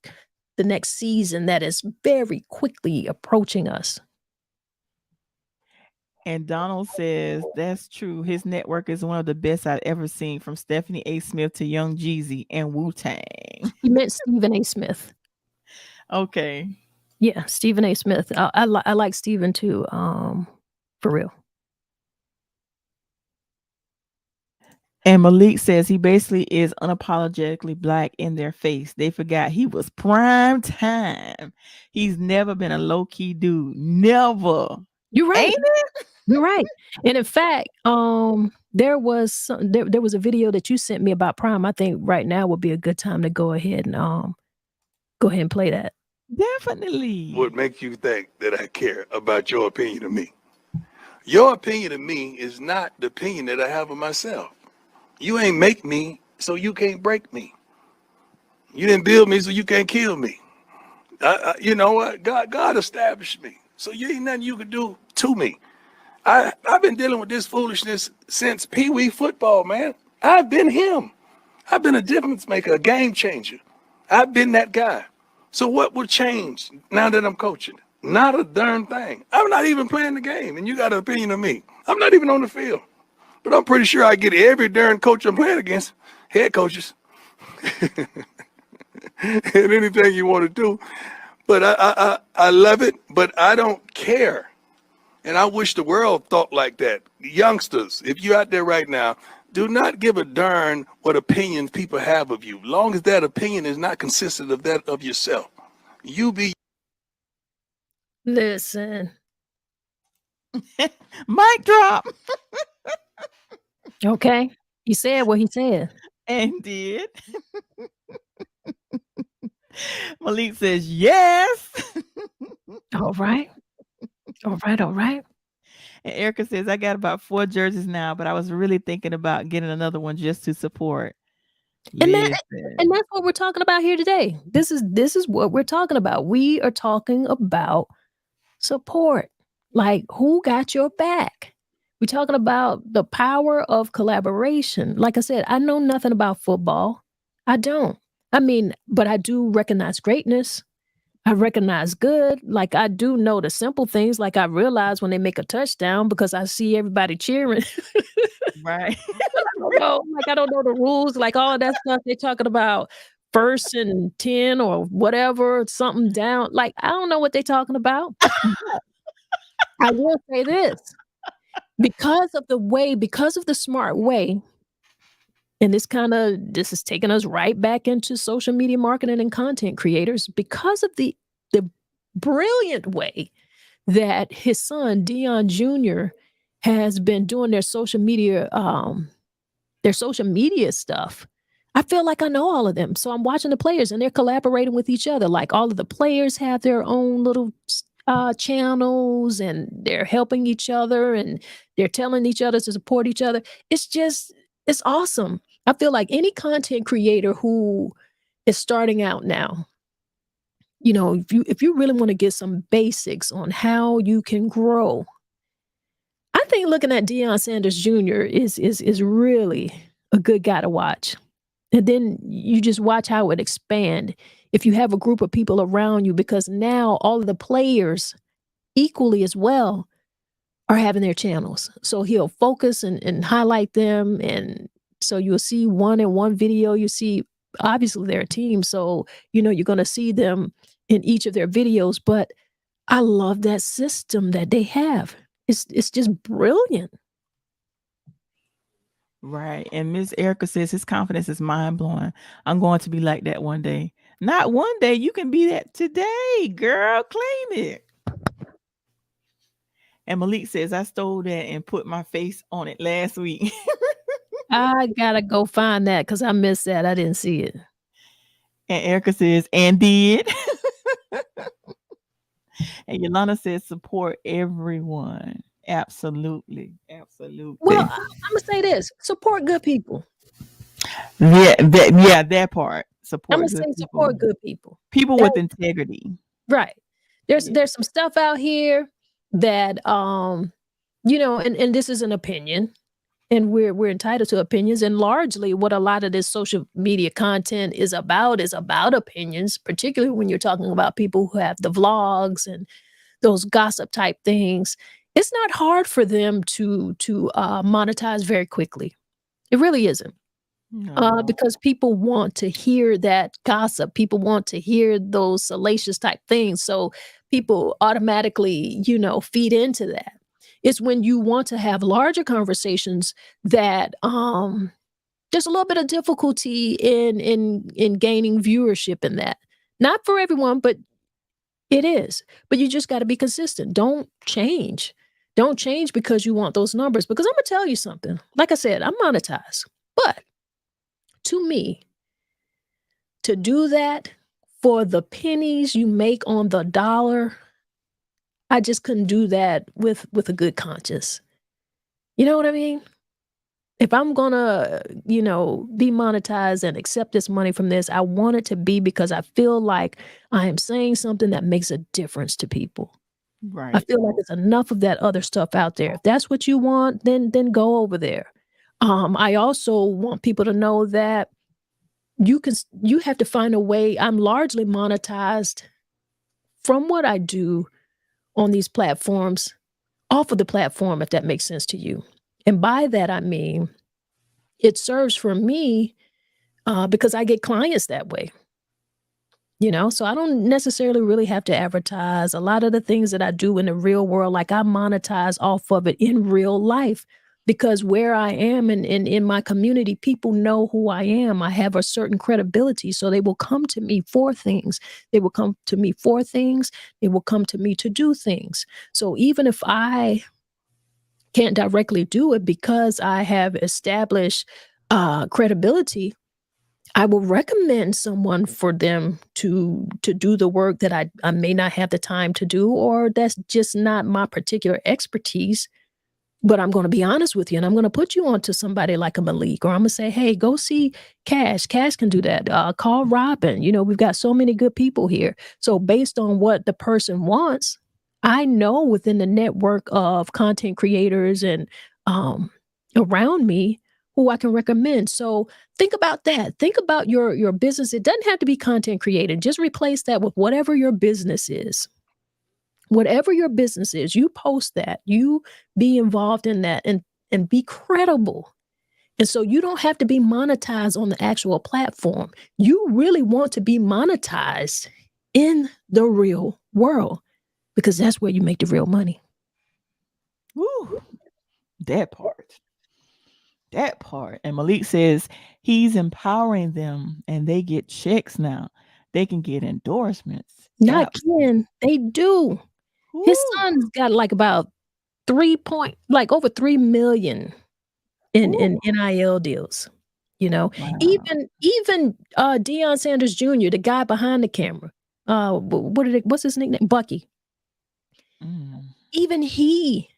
season that is very quickly approaching us. And Donald says, that's true. His network is one of the best I've ever seen, from Stephanie A. Smith to Young Jeezy and Wu-Tang. You meant Stephen A. Smith. Okay. Yeah, Stephen A. Smith. I like Stephen too. For real. And Malik says he basically is unapologetically black in their face. They forgot he was prime time. He's never been a low-key dude. Never. You're right. Ain't it? You're right. And in fact, there was a video that you sent me about Prime. I think right now would be a good time to go ahead and play that. Definitely. What makes you think that I care about your opinion of me? Your opinion of me is not the opinion that I have of myself. You ain't make me, so you can't break me. You didn't build me, so you can't kill me. You know what? God established me, so you ain't nothing you can do to me. I've been dealing with this foolishness since Pee Wee football, man. I've been him. I've been a difference maker, a game changer. I've been that guy. So what will change now that I'm coaching? Not a darn thing. I'm not even playing the game, and you got an opinion of me. I'm not even on the field. But I'm pretty sure I get every darn coach I'm playing against, head coaches, and anything you want to do. But I love it, but I don't care. And I wish the world thought like that. Youngsters, if you're out there right now, do not give a darn what opinions people have of you, long as that opinion is not consistent of that of yourself. You be. Listen. Mic drop. Okay. He said what he said. And did. Malik says, yes. All right. All right. And Erica says, I got about 4 jerseys now, but I was really thinking about getting another one just to support. And that's what we're talking about here today. This is what we're talking about. We are talking about support. Like, who got your back? We're talking about the power of collaboration. Like I said, I know nothing about football. I don't. I mean, but I do recognize greatness. I recognize good. Like, I do know the simple things. Like, I realize when they make a touchdown because I see everybody cheering. Right. I don't know the rules. Like, all of that stuff they're talking about, 1st and 10 or whatever, something down. Like, I don't know what they're talking about. I will say this. Because of the smart way, and this is taking us right back into social media marketing and content creators, because of the brilliant way that his son, Dion Jr., has been doing their social media stuff. I feel like I know all of them. So I'm watching the players and they're collaborating with each other. Like, all of the players have their own little channels, and they're helping each other, and they're telling each other to support each other. It's awesome. I feel like any content creator who is starting out now, you know, if you really want to get some basics on how you can grow, I think looking at Deion Sanders Jr. is really a good guy to watch. And then you just watch how it expand if you have a group of people around you, because now all of the players equally as well are having their channels. So he'll focus and highlight them. And so you'll see one in one video. You see, obviously they're a team. So, you know, you're going to see them in each of their videos. But I love that system that they have. It's just brilliant. Right. And Miss Erica says his confidence is mind-blowing. I'm going to be like that one day. Not one day. You can be that today, girl. Claim it. And Malik says, I stole that and put my face on it last week. I gotta go find that because I missed that. I didn't see it. And Erica says, and did. And Yolanda says support everyone. Absolutely. Well, Absolutely. I'm gonna say this: support good people. That part. I'm gonna Support say good people. support good people. People That with integrity. right. Yeah. There's some stuff out here that and this is an opinion, and we're entitled to opinions, and largely what a lot of this social media content is about opinions, particularly when you're talking about people who have the vlogs and those gossip type things. It's not hard for them to monetize very quickly. It really isn't. No. Because people want to hear that gossip. People want to hear those salacious type things. So people automatically, feed into that. It's when you want to have larger conversations that there's a little bit of difficulty in gaining viewership in that. Not for everyone, but it is. But you just got to be consistent. Don't change. Don't change because you want those numbers. Because I'm gonna tell you something. Like I said, I'm monetized, but to me, to do that for the pennies you make on the dollar, I just couldn't do that with a good conscience. You know what I mean? If I'm gonna, be monetized and accept this money from this, I want it to be because I feel like I am saying something that makes a difference to people. I Right. feel like there's enough of that other stuff out there. If that's what you want, then go over there. I also want people to know that you have to find a way. I'm largely monetized from what I do on these platforms, off of the platform, if that makes sense to you. And by that I mean it serves for me because I get clients that way. So I don't necessarily really have to advertise. A lot of the things that I do in the real world, like I monetize off of it in real life because where I am and in my community, people know who I am. I have a certain credibility. So they will come to me for things. They will come to me for things. They will come to me to do things. So even if I can't directly do it because I have established credibility, I will recommend someone for them to do the work that I may not have the time to do, or that's just not my particular expertise. But I'm going to be honest with you, and I'm going to put you on to somebody like a Malik, or I'm going to say, hey, go see Cash. Cash can do that. Call Robin. We've got so many good people here. So based on what the person wants, I know within the network of content creators and around me who I can recommend. So think about that. Think about your business. It doesn't have to be content created. Just replace that with whatever your business is. Whatever your business is, you post that. You be involved in that and be credible. And so you don't have to be monetized on the actual platform. You really want to be monetized in the real world because that's where you make the real money. Woo. That part. That part. And Malik says he's empowering them and they get checks now. They can get endorsements. Not Ken. They do. His Woo. son's got like about over 3 million in Woo. NIL deals. Wow. Even Deion Sanders Jr., the guy behind the camera. What's his nickname? Bucky. Even he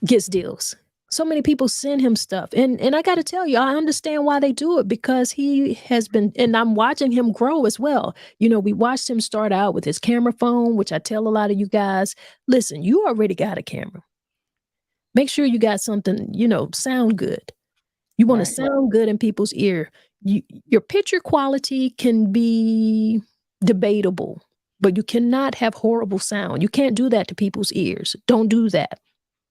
gets deals. So many people send him stuff. And I got to tell you, I understand why they do it because he has been, and I'm watching him grow as well. We watched him start out with his camera phone, which I tell a lot of you guys, listen, you already got a camera. Make sure you got something, sound good. You want to sound good in people's ear. Your picture quality can be debatable, but you cannot have horrible sound. You can't do that to people's ears. Don't do that.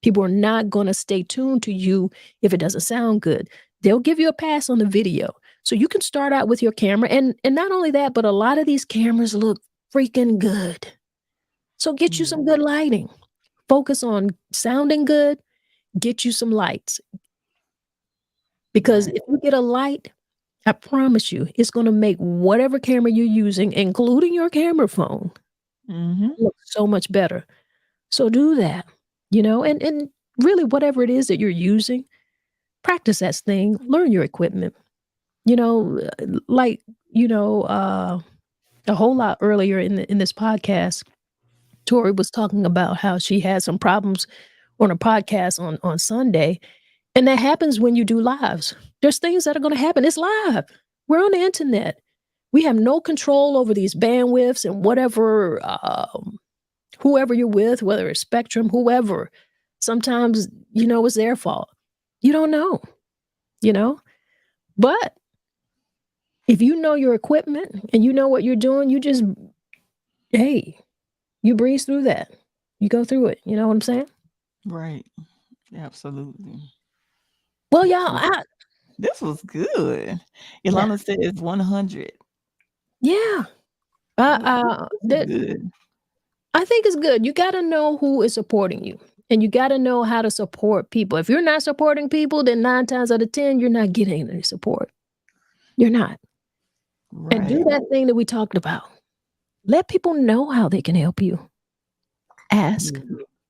People are not going to stay tuned to you if it doesn't sound good. They'll give you a pass on the video. So you can start out with your camera. And not only that, but a lot of these cameras look freaking good. So get you some good lighting. Focus on sounding good. Get you some lights. Because if you get a light, I promise you, it's going to make whatever camera you're using, including your camera phone, look so much better. So do that. And really whatever it is that you're using, practice that thing, learn your equipment, a whole lot earlier in this podcast, Tori was talking about how she had some problems on a podcast on Sunday. And that happens when you do lives. There's things that are going to happen. It's live. We're on the internet. We have no control over these bandwidths and whatever, whoever you're with, whether it's Spectrum, whoever. Sometimes, it's their fault. You don't know. But if you know your equipment and you know what you're doing, you just, hey, you breeze through that. You go through it. You know what I'm saying? Right. Absolutely. Well, y'all, This was good. Yeah. Ilana said it's 100. yeah. This is good. I think it's good. You got to know who is supporting you, and you got to know how to support people. If you're not supporting people, then 9 times out of 10, you're not getting any support. You're not. And do Right. that thing that we talked about. Let people know how they can help you. Ask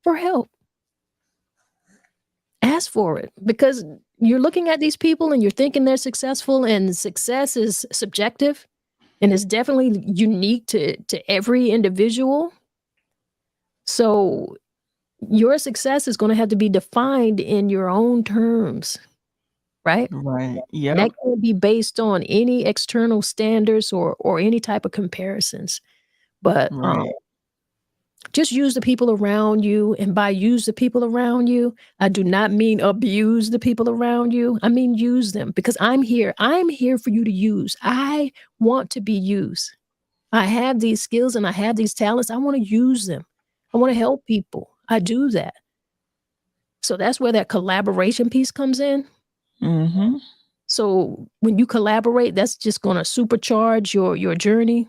for help. Ask for it, because you're looking at these people and you're thinking they're successful, and success is subjective and it's definitely unique to every individual. So your success is going to have to be defined in your own terms, right? Right. And Yep. that can't be based on any external standards or any type of comparisons. But Right. just use the people around you. And by use the people around you, I do not mean abuse the people around you. I mean use them, because I'm here. I'm here for you to use. I want to be used. I have these skills and I have these talents. I want to use them. I want to help people. I do that. So that's where that collaboration piece comes in. Mm-hmm. So when you collaborate, that's just going to supercharge your journey.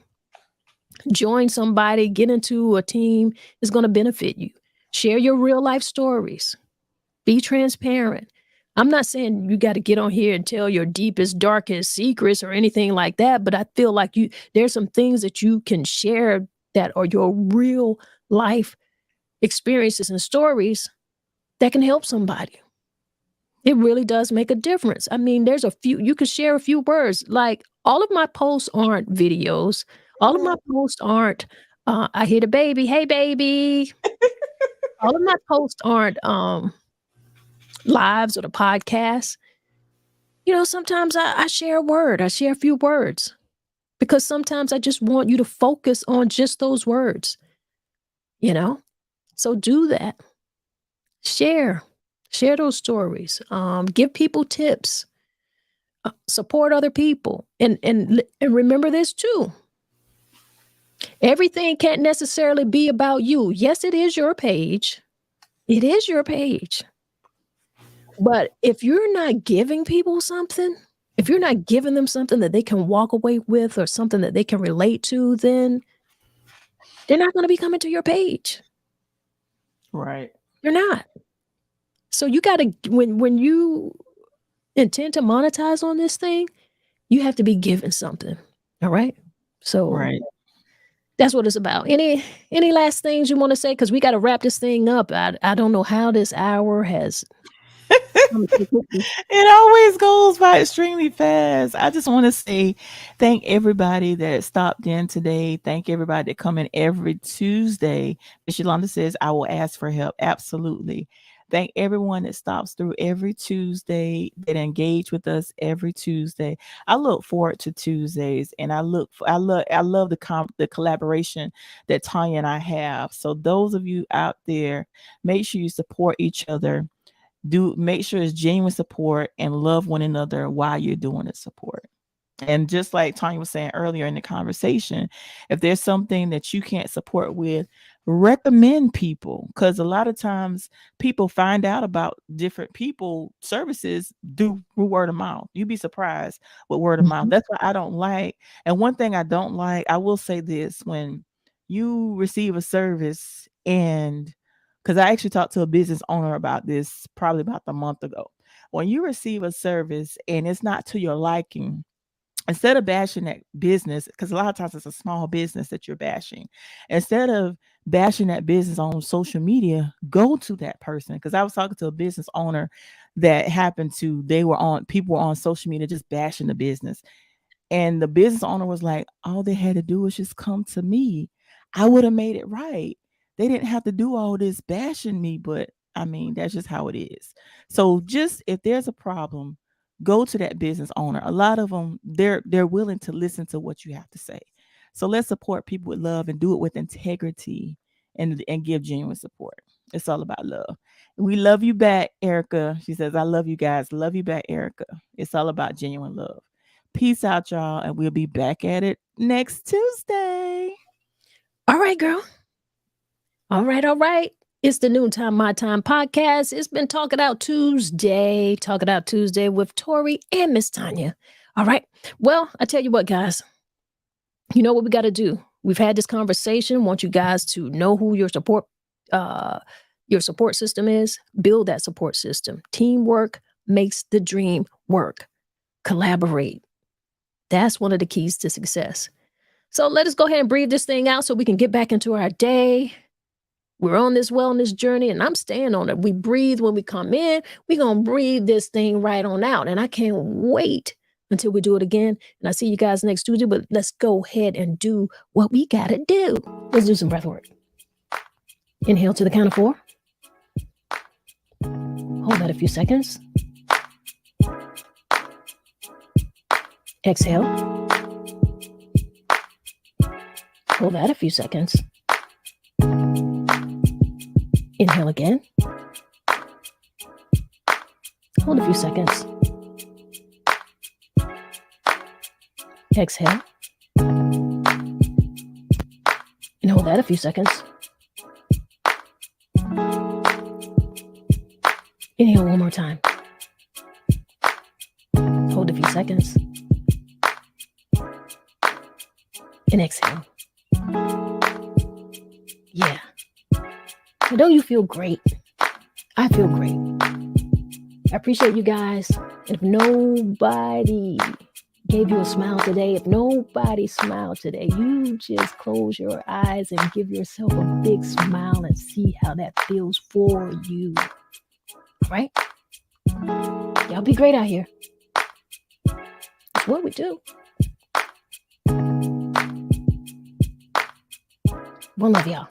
Join somebody, get into a team is going to benefit you. Share your real life stories. Be transparent. I'm not saying you got to get on here and tell your deepest, darkest secrets or anything like that, but I feel like there's some things that you can share that are your real life experiences and stories that can help somebody. It really does make a difference. I mean, you could share a few words. Like, all of my posts aren't videos. All of my posts aren't, I hear the baby, hey baby. All of my posts aren't lives or the podcast. Sometimes I share a word. I share a few words, because sometimes I just want you to focus on just those words, So do that. Share those stories. Give people tips. Support other people, and remember this too. Everything can't necessarily be about you. Yes, it is your page. It is your page. But if you're not giving people something, if you're not giving them something that they can walk away with or something that they can relate to, then they're not going to be coming to your page. Right. You're not. So you got to, when you intend to monetize on this thing, you have to be given something. All right. So Right. that's what it's about. Any last things you want to say? Because we got to wrap this thing up. I don't know how this hour has. It always goes by extremely fast. I just want to say thank everybody that stopped in today. Thank everybody that come in every Tuesday. Miss Yolanda says, I will ask for help. Absolutely. Thank everyone that stops through every Tuesday, that engage with us every Tuesday. I look forward to Tuesdays, and I love the collaboration that Tonya and I have. So those of you out there, make sure you support each other. Make sure it's genuine support, and love one another while you're doing the support. And just like Tonya was saying earlier in the conversation, if there's something that you can't support with, recommend people, because a lot of times people find out about different people services through word of mouth. You'd be surprised with word of mouth. That's what I don't like. And one thing I don't like, I will say this: when you receive a service, and because I actually talked to a business owner about this probably about a month ago. When you receive a service and it's not to your liking, instead of bashing that business, because a lot of times it's a small business that you're bashing, instead of bashing that business on social media, go to that person. Because I was talking to a business owner that happened to, people were on social media just bashing the business. And the business owner was like, all they had to do was just come to me. I would have made it right. they didn't have to do all this bashing me, but I mean, that's just how it is. So just if there's a problem, go to that business owner. A lot of them, they're willing to listen to what you have to say. So let's support people with love and do it with integrity and give genuine support. It's all about love. We love you back, Erica. She says, I love you guys. Love you back, Erica. It's all about genuine love. Peace out, y'all. And we'll be back at it next Tuesday. All right, girl. All right. It's the Noontime My Time podcast. It's been Talk It Out Tuesday. Talk It Out Tuesday with Tori and Miss Tonya. All right. Well, I tell you what, guys. You know what we got to do? We've had this conversation. Want you guys to know who your support system is. Build that support system. Teamwork makes the dream work. Collaborate. That's one of the keys to success. So let us go ahead and breathe this thing out so we can get back into our day. We're on this wellness journey, and I'm staying on it. We breathe when we come in. We're going to breathe this thing right on out. And I can't wait until we do it again. And I see you guys next Tuesday, but let's go ahead and do what we got to do. Let's do some breath work. Inhale to the count of 4. Hold that a few seconds. Exhale. Hold that a few seconds. Inhale again. Hold a few seconds. Exhale. And hold that a few seconds. Inhale one more time. Hold a few seconds. And exhale. Yeah. And don't you feel great? I feel great. I appreciate you guys. And if nobody gave you a smile today, if nobody smiled today, you just close your eyes and give yourself a big smile and see how that feels for you. Right? Y'all be great out here. It's what we do. One love, y'all.